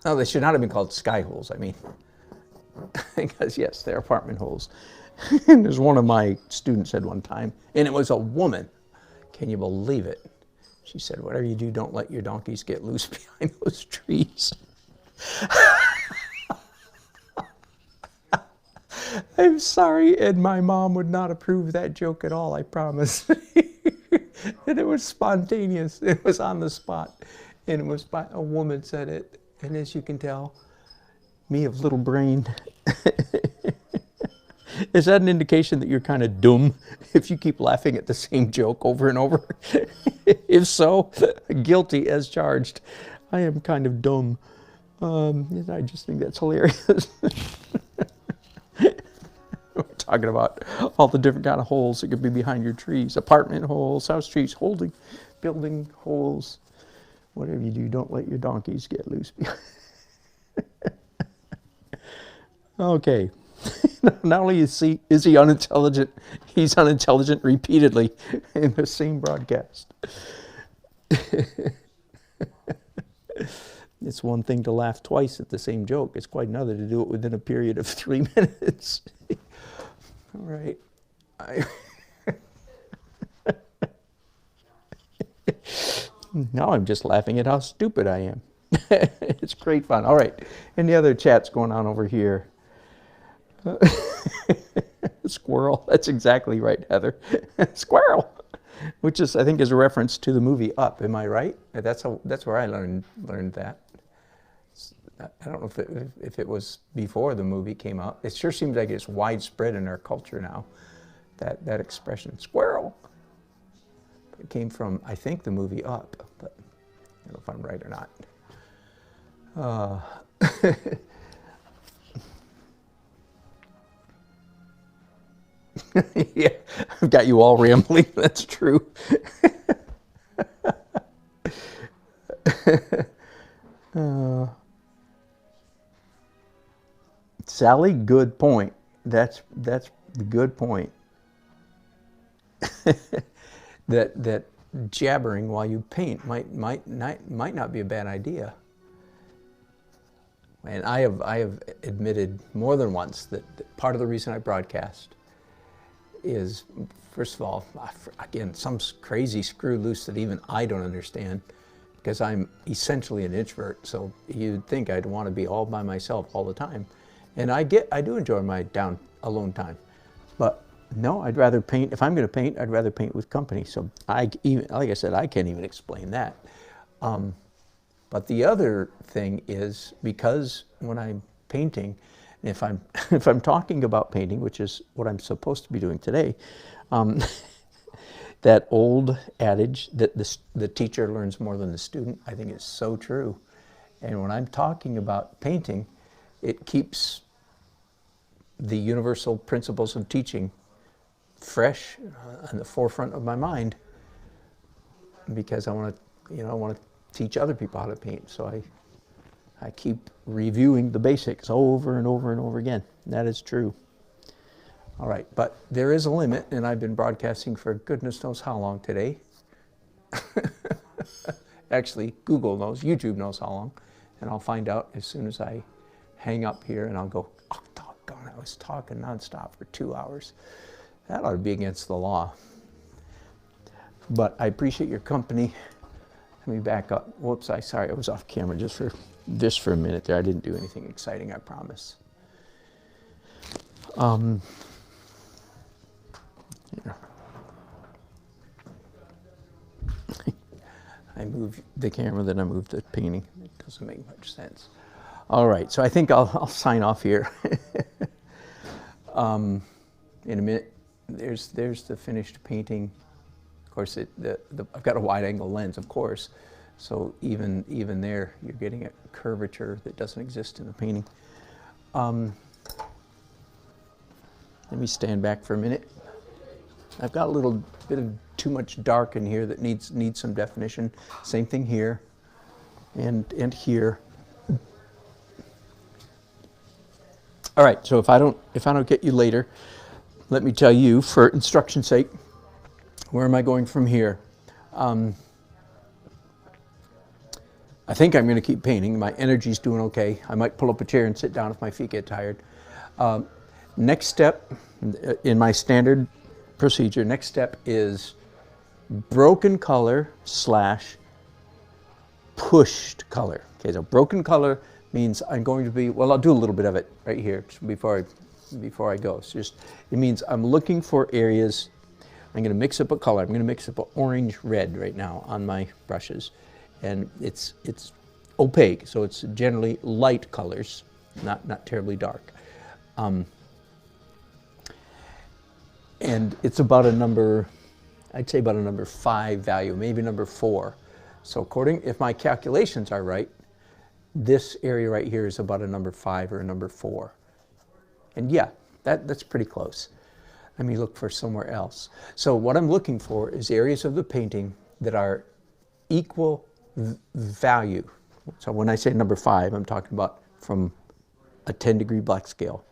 no, they should not have been called sky holes, I mean. Because, yes, they're apartment holes. And there's one of my students said one time, and it was a woman. Can you believe it? She said, whatever you do, don't let your donkeys get loose behind those trees. I'm sorry, and my mom would not approve that joke at all, I promise. And it was spontaneous. It was on the spot. And it was by a woman said it. And as you can tell, me of little brain. Is that an indication that you're kind of dumb if you keep laughing at the same joke over and over? If so, guilty as charged. I am kind of dumb. I just think that's hilarious. We're talking about all the different kind of holes that could be behind your trees. Apartment holes, house trees, building holes. Whatever you do, don't let your donkeys get loose. Okay. Not only is he unintelligent, he's unintelligent repeatedly in the same broadcast. It's one thing to laugh twice at the same joke. It's quite another to do it within a period of 3 minutes. All right. Now I'm just laughing at how stupid I am. It's great fun. All right. Any other chats going on over here? Squirrel. That's exactly right, Heather. Squirrel. Which is, I think, is a reference to the movie Up. Am I right? That's where I learned that. I don't know if it was before the movie came out. It sure seems like it's widespread in our culture now. That expression, squirrel. It came from, I think, the movie Up, but I don't know if I'm right or not. Yeah, I've got you all rambling. That's true. Sally, good point. That's the good point. that jabbering while you paint might not be a bad idea. And I have admitted more than once that part of the reason I broadcast is, first of all, again, some crazy screw loose that even I don't understand, because I'm essentially an introvert, so you'd think I'd want to be all by myself all the time. And I do enjoy my alone time. But no, I'd rather paint, if I'm going to paint, I'd rather paint with company. So like I said, I can't even explain that. But the other thing is, because when I'm painting, if I'm if I'm talking about painting, which is what I'm supposed to be doing today, that old adage that the teacher learns more than the student, I think is so true. And when I'm talking about painting, it keeps the universal principles of teaching fresh on the forefront of my mind, because I want to teach other people how to paint. So I keep reviewing the basics over and over and over again. That is true. All right, but there is a limit, and I've been broadcasting for goodness knows how long today. Actually, Google knows, YouTube knows how long, and I'll find out as soon as I hang up here, and I'll go, oh, doggone, I was talking nonstop for 2 hours. That ought to be against the law. But I appreciate your company. Let me back up. Whoops, sorry, I was off camera just for a minute there. I didn't do anything exciting, I promise. Yeah. I moved the camera, then I moved the painting. It doesn't make much sense. All right, so I think I'll sign off here. In a minute, there's the finished painting. Of course, I've got a wide-angle lens, of course, so even there, you're getting a curvature that doesn't exist in the painting. Let me stand back for a minute. I've got a little bit of too much dark in here that needs some definition. Same thing here and here. All right, so if I don't get you later, let me tell you, for instruction's sake, where am I going from here? I think I'm going to keep painting. My energy's doing okay. I might pull up a chair and sit down if my feet get tired. Next step in my standard procedure, next step is broken color / pushed color. Okay, so broken color means I'm going to be, well, I'll do a little bit of it right here before I go. So it means I'm looking for areas. I'm going to mix up a color. I'm going to mix up an orange red right now on my brushes, and it's opaque, so it's generally light colors, not terribly dark. And it's about a number, I'd say about a number 5 value, maybe number 4. So if my calculations are right, this area right here is about a number 5 or a number 4. And yeah, that's pretty close. Let me look for somewhere else. So what I'm looking for is areas of the painting that are equal value. So when I say number 5, I'm talking about from a 10-degree black scale,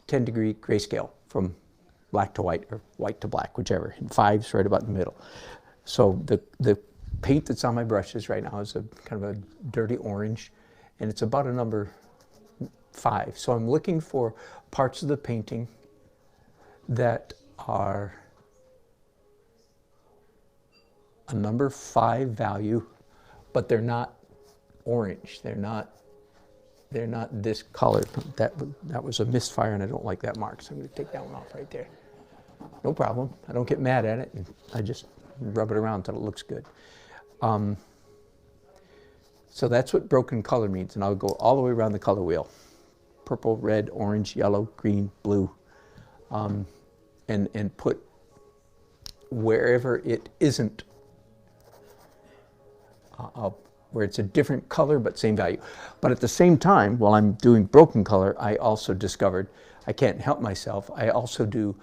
10-degree grayscale, from black to white or white to black, whichever, and 5's right about in the middle. So the paint that's on my brushes right now is a kind of a dirty orange, and it's about a number 5. So I'm looking for parts of the painting that are a number 5 value, but they're not orange. They're not this color. That was a misfire, and I don't like that mark, so I'm going to take that one off right there. No problem. I don't get mad at it, and I just rub it around until it looks good. So that's what broken color means, and I'll go all the way around the color wheel. Purple, red, orange, yellow, green, blue, and put wherever it isn't, where it's a different color but same value. But at the same time, while I'm doing broken color, I also discovered, I can't help myself, I also do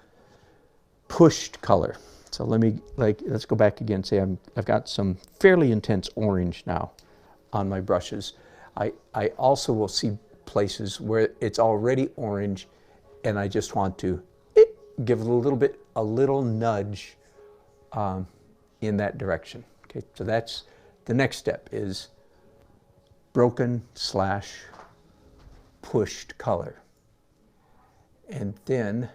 pushed color. So let's go back again. Say I've got some fairly intense orange now on my brushes. I also will see places where it's already orange, and I just want to give it a little nudge in that direction. Okay, so that's the next step, is broken / pushed color. And then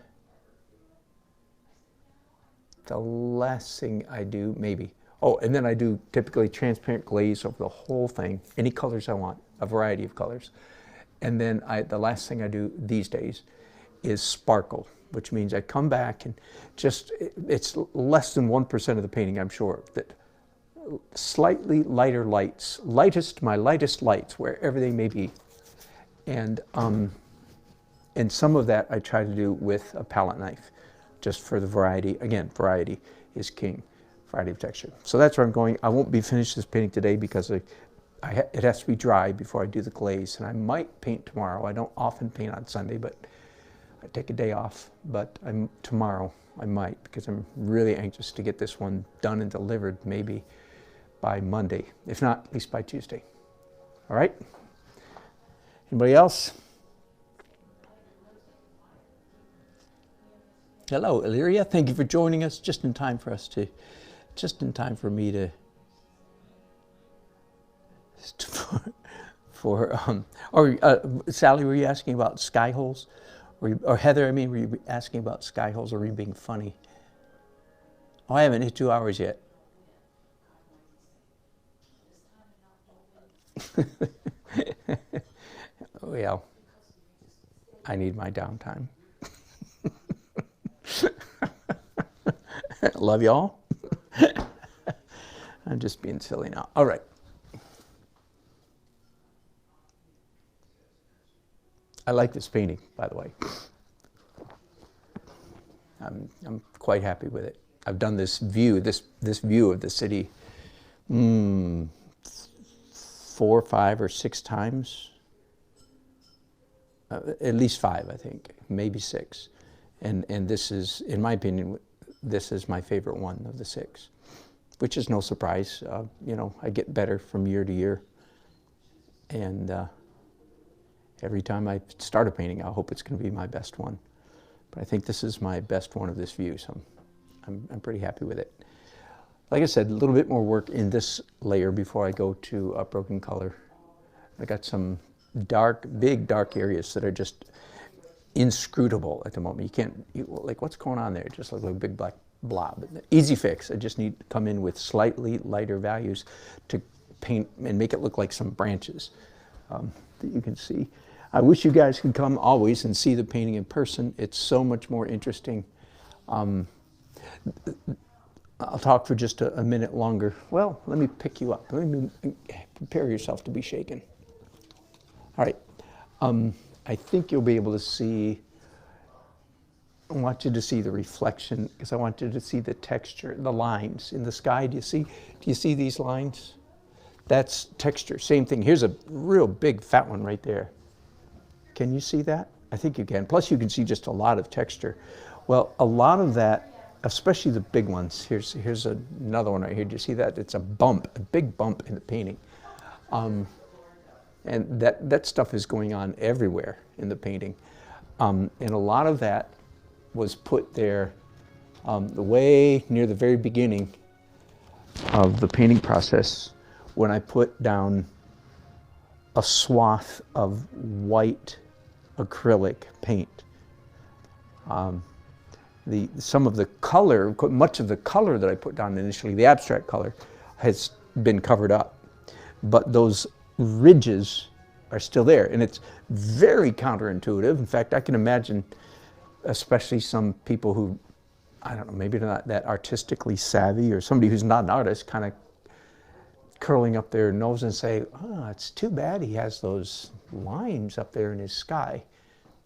the last thing I do, maybe. Oh, and then I do typically transparent glaze over the whole thing, any colors I want, a variety of colors. And then the last thing I do these days is sparkle, which means I come back and just, it's less than 1% of the painting, I'm sure, that slightly lighter lights, my lightest lights, wherever they may be. And some of that I try to do with a palette knife, just for the variety. Again, variety is king, variety of texture. So that's where I'm going. I won't be finished this painting today because it has to be dry before I do the glaze. And I might paint tomorrow. I don't often paint on Sunday, but I take a day off. But tomorrow I might, because I'm really anxious to get this one done and delivered maybe by Monday, if not, at least by Tuesday. All right? Anybody else? Hello, Illyria. Thank you for joining us just in time for me to Sally, were you asking about sky holes? Or Heather, I mean, were you asking about sky holes, or were you being funny? Oh, I haven't hit 2 hours yet. Well, I need my downtime. Love y'all. I'm just being silly now. All right. I like this painting, by the way. I'm quite happy with it. I've done this view, this view of the city 4, 5, or 6 times. At least 5, I think, maybe 6. And this is, in my opinion, this is my favorite one of the 6, which is no surprise. You know, I get better from year to year. And every time I start a painting, I hope it's going to be my best one. But I think this is my best one of this view, so I'm pretty happy with it. Like I said, a little bit more work in this layer before I go to broken color. I got some big dark areas that are just inscrutable at the moment. You can't, like, what's going on there? It just looks like a big black blob. Easy fix. I just need to come in with slightly lighter values to paint and make it look like some branches that you can see. I wish you guys could come always and see the painting in person. It's so much more interesting. I'll talk for just a minute longer. Well, let me pick you up. Let me prepare yourself to be shaken. All right. I think you'll be able to see, I want you to see the reflection, because I want you to see the texture, the lines in the sky. Do you see these lines? That's texture, same thing. Here's a real big fat one right there. Can you see that? I think you can. Plus you can see just a lot of texture. Well, a lot of that, especially the big ones, here's another one right here. Do you see that? It's a bump, a big bump in the painting. And that stuff is going on everywhere in the painting. And a lot of that was put there way near the very beginning of the painting process, when I put down a swath of white acrylic paint. Some of the color, much of the color that I put down initially, the abstract color, has been covered up. But those ridges are still there, and it's very counterintuitive. In fact, I can imagine, especially some people who, I don't know, maybe they're not that artistically savvy, or somebody who's not an artist, kind of curling up their nose and say, oh, it's too bad he has those lines up there in his sky.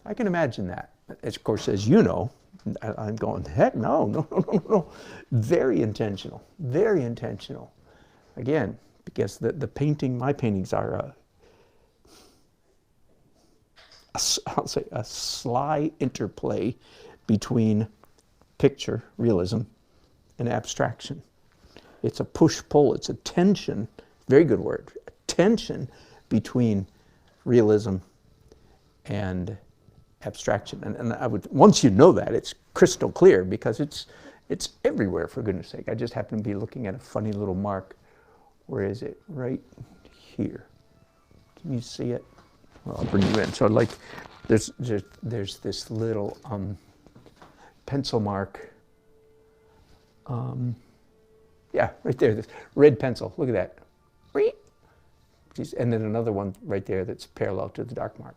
I can imagine that. Of course, as you know, I'm going, heck no. Very intentional, very intentional. Again, because the painting, my paintings are I'll say a sly interplay between picture, realism, and abstraction. It's a push-pull, it's a tension, very good word, a tension between realism and abstraction. And I would, once you know that, it's crystal clear, because it's everywhere, for goodness sake. I just happen to be looking at a funny little mark. Where is it? Right here. Can you see it? Well, I'll bring you in. So like, there's this little pencil mark Yeah, right there, this red pencil, look at that. And then another one right there that's parallel to the dark mark.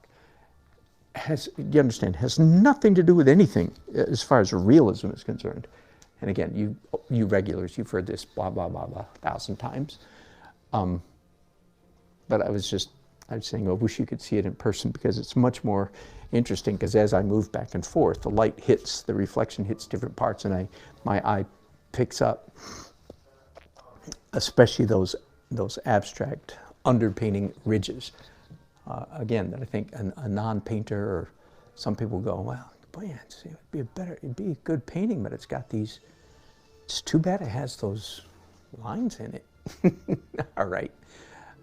You understand, has nothing to do with anything as far as realism is concerned. And again, you regulars, you've heard this blah, blah, blah, blah 1,000 times. But I was saying, I wish you could see it in person because it's much more interesting because as I move back and forth, the light hits, the reflection hits different parts and my eye picks up, especially those abstract underpainting ridges. Again, that I think a non-painter or some people go, well, boy, it'd be a good painting, but it's got these, it's too bad it has those lines in it. All right,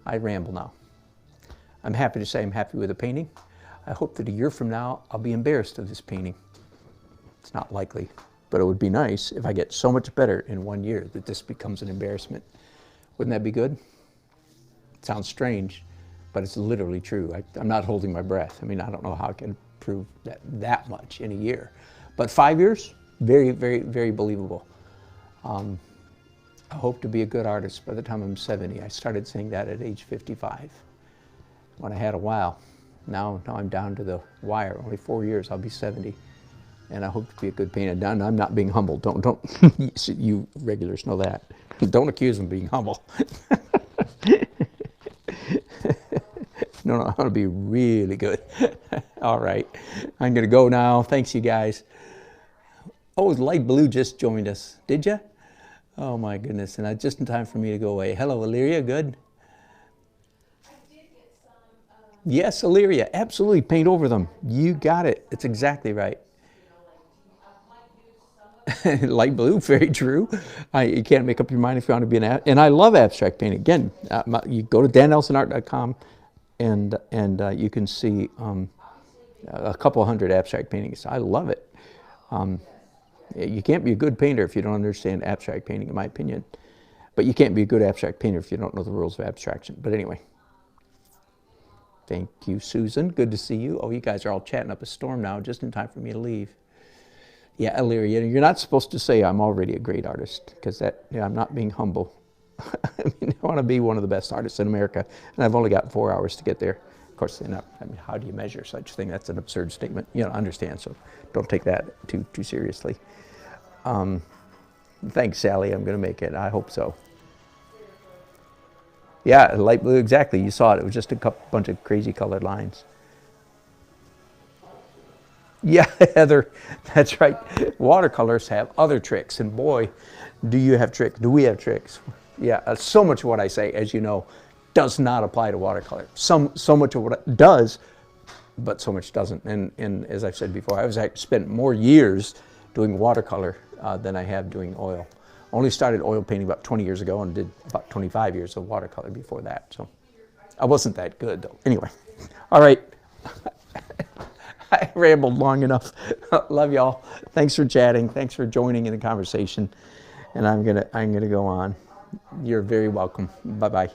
I ramble now. I'm happy to say I'm happy with the painting. I hope that a year from now, I'll be embarrassed of this painting. It's not likely, but it would be nice if I get so much better in 1 year that this becomes an embarrassment. Wouldn't that be good? It sounds strange, but it's literally true. I'm not holding my breath. I mean, I don't know how I can improve that much in a year. But 5 years, very, very, very believable. I hope to be a good artist by the time I'm 70. I started saying that at age 55 when I had a while. Now I'm down to the wire. Only 4 years, I'll be 70. And I hope to be a good painter. And I'm not being humble. Don't you regulars know that. Don't accuse them of being humble. No, I want to be really good. All right, I'm going to go now. Thanks, you guys. Oh, light blue just joined us. Did you? Oh, my goodness. And just in time for me to go away. Hello, Illyria. Good? I did get some. Yes, Illyria. Absolutely. Paint over them. You got it. It's exactly right. Light blue, very true. You can't make up your mind if you want to be and I love abstract painting. Again, you go to dannelsonart.com and you can see a couple hundred abstract paintings. I love it. You can't be a good painter if you don't understand abstract painting, in my opinion. But you can't be a good abstract painter if you don't know the rules of abstraction. But anyway. Thank you, Susan. Good to see you. Oh, you guys are all chatting up a storm now, just in time for me to leave. Yeah, Illyria, you're not supposed to say I'm already a great artist, because I'm not being humble. I mean, I want to be one of the best artists in America, and I've only got 4 hours to get there. Of course, I mean, how do you measure such a thing? That's an absurd statement. You know, understand, so don't take that too seriously. Thanks, Sally. I'm going to make it. I hope so. Yeah, light blue, exactly. You saw it. It was just a bunch of crazy colored lines. Yeah, Heather, that's right. Watercolors have other tricks, and boy, do you have tricks. Do we have tricks? Yeah, so much of what I say, as you know, does not apply to watercolor. So much of what it does, but so much doesn't. And as I've said before, I spent more years doing watercolor than I have doing oil. Only started oil painting about 20 years ago and did about 25 years of watercolor before that. So I wasn't that good, though. Anyway, all right. I rambled long enough. Love y'all. Thanks for chatting. Thanks for joining in the conversation. And I'm gonna go on. You're very welcome. Bye-bye.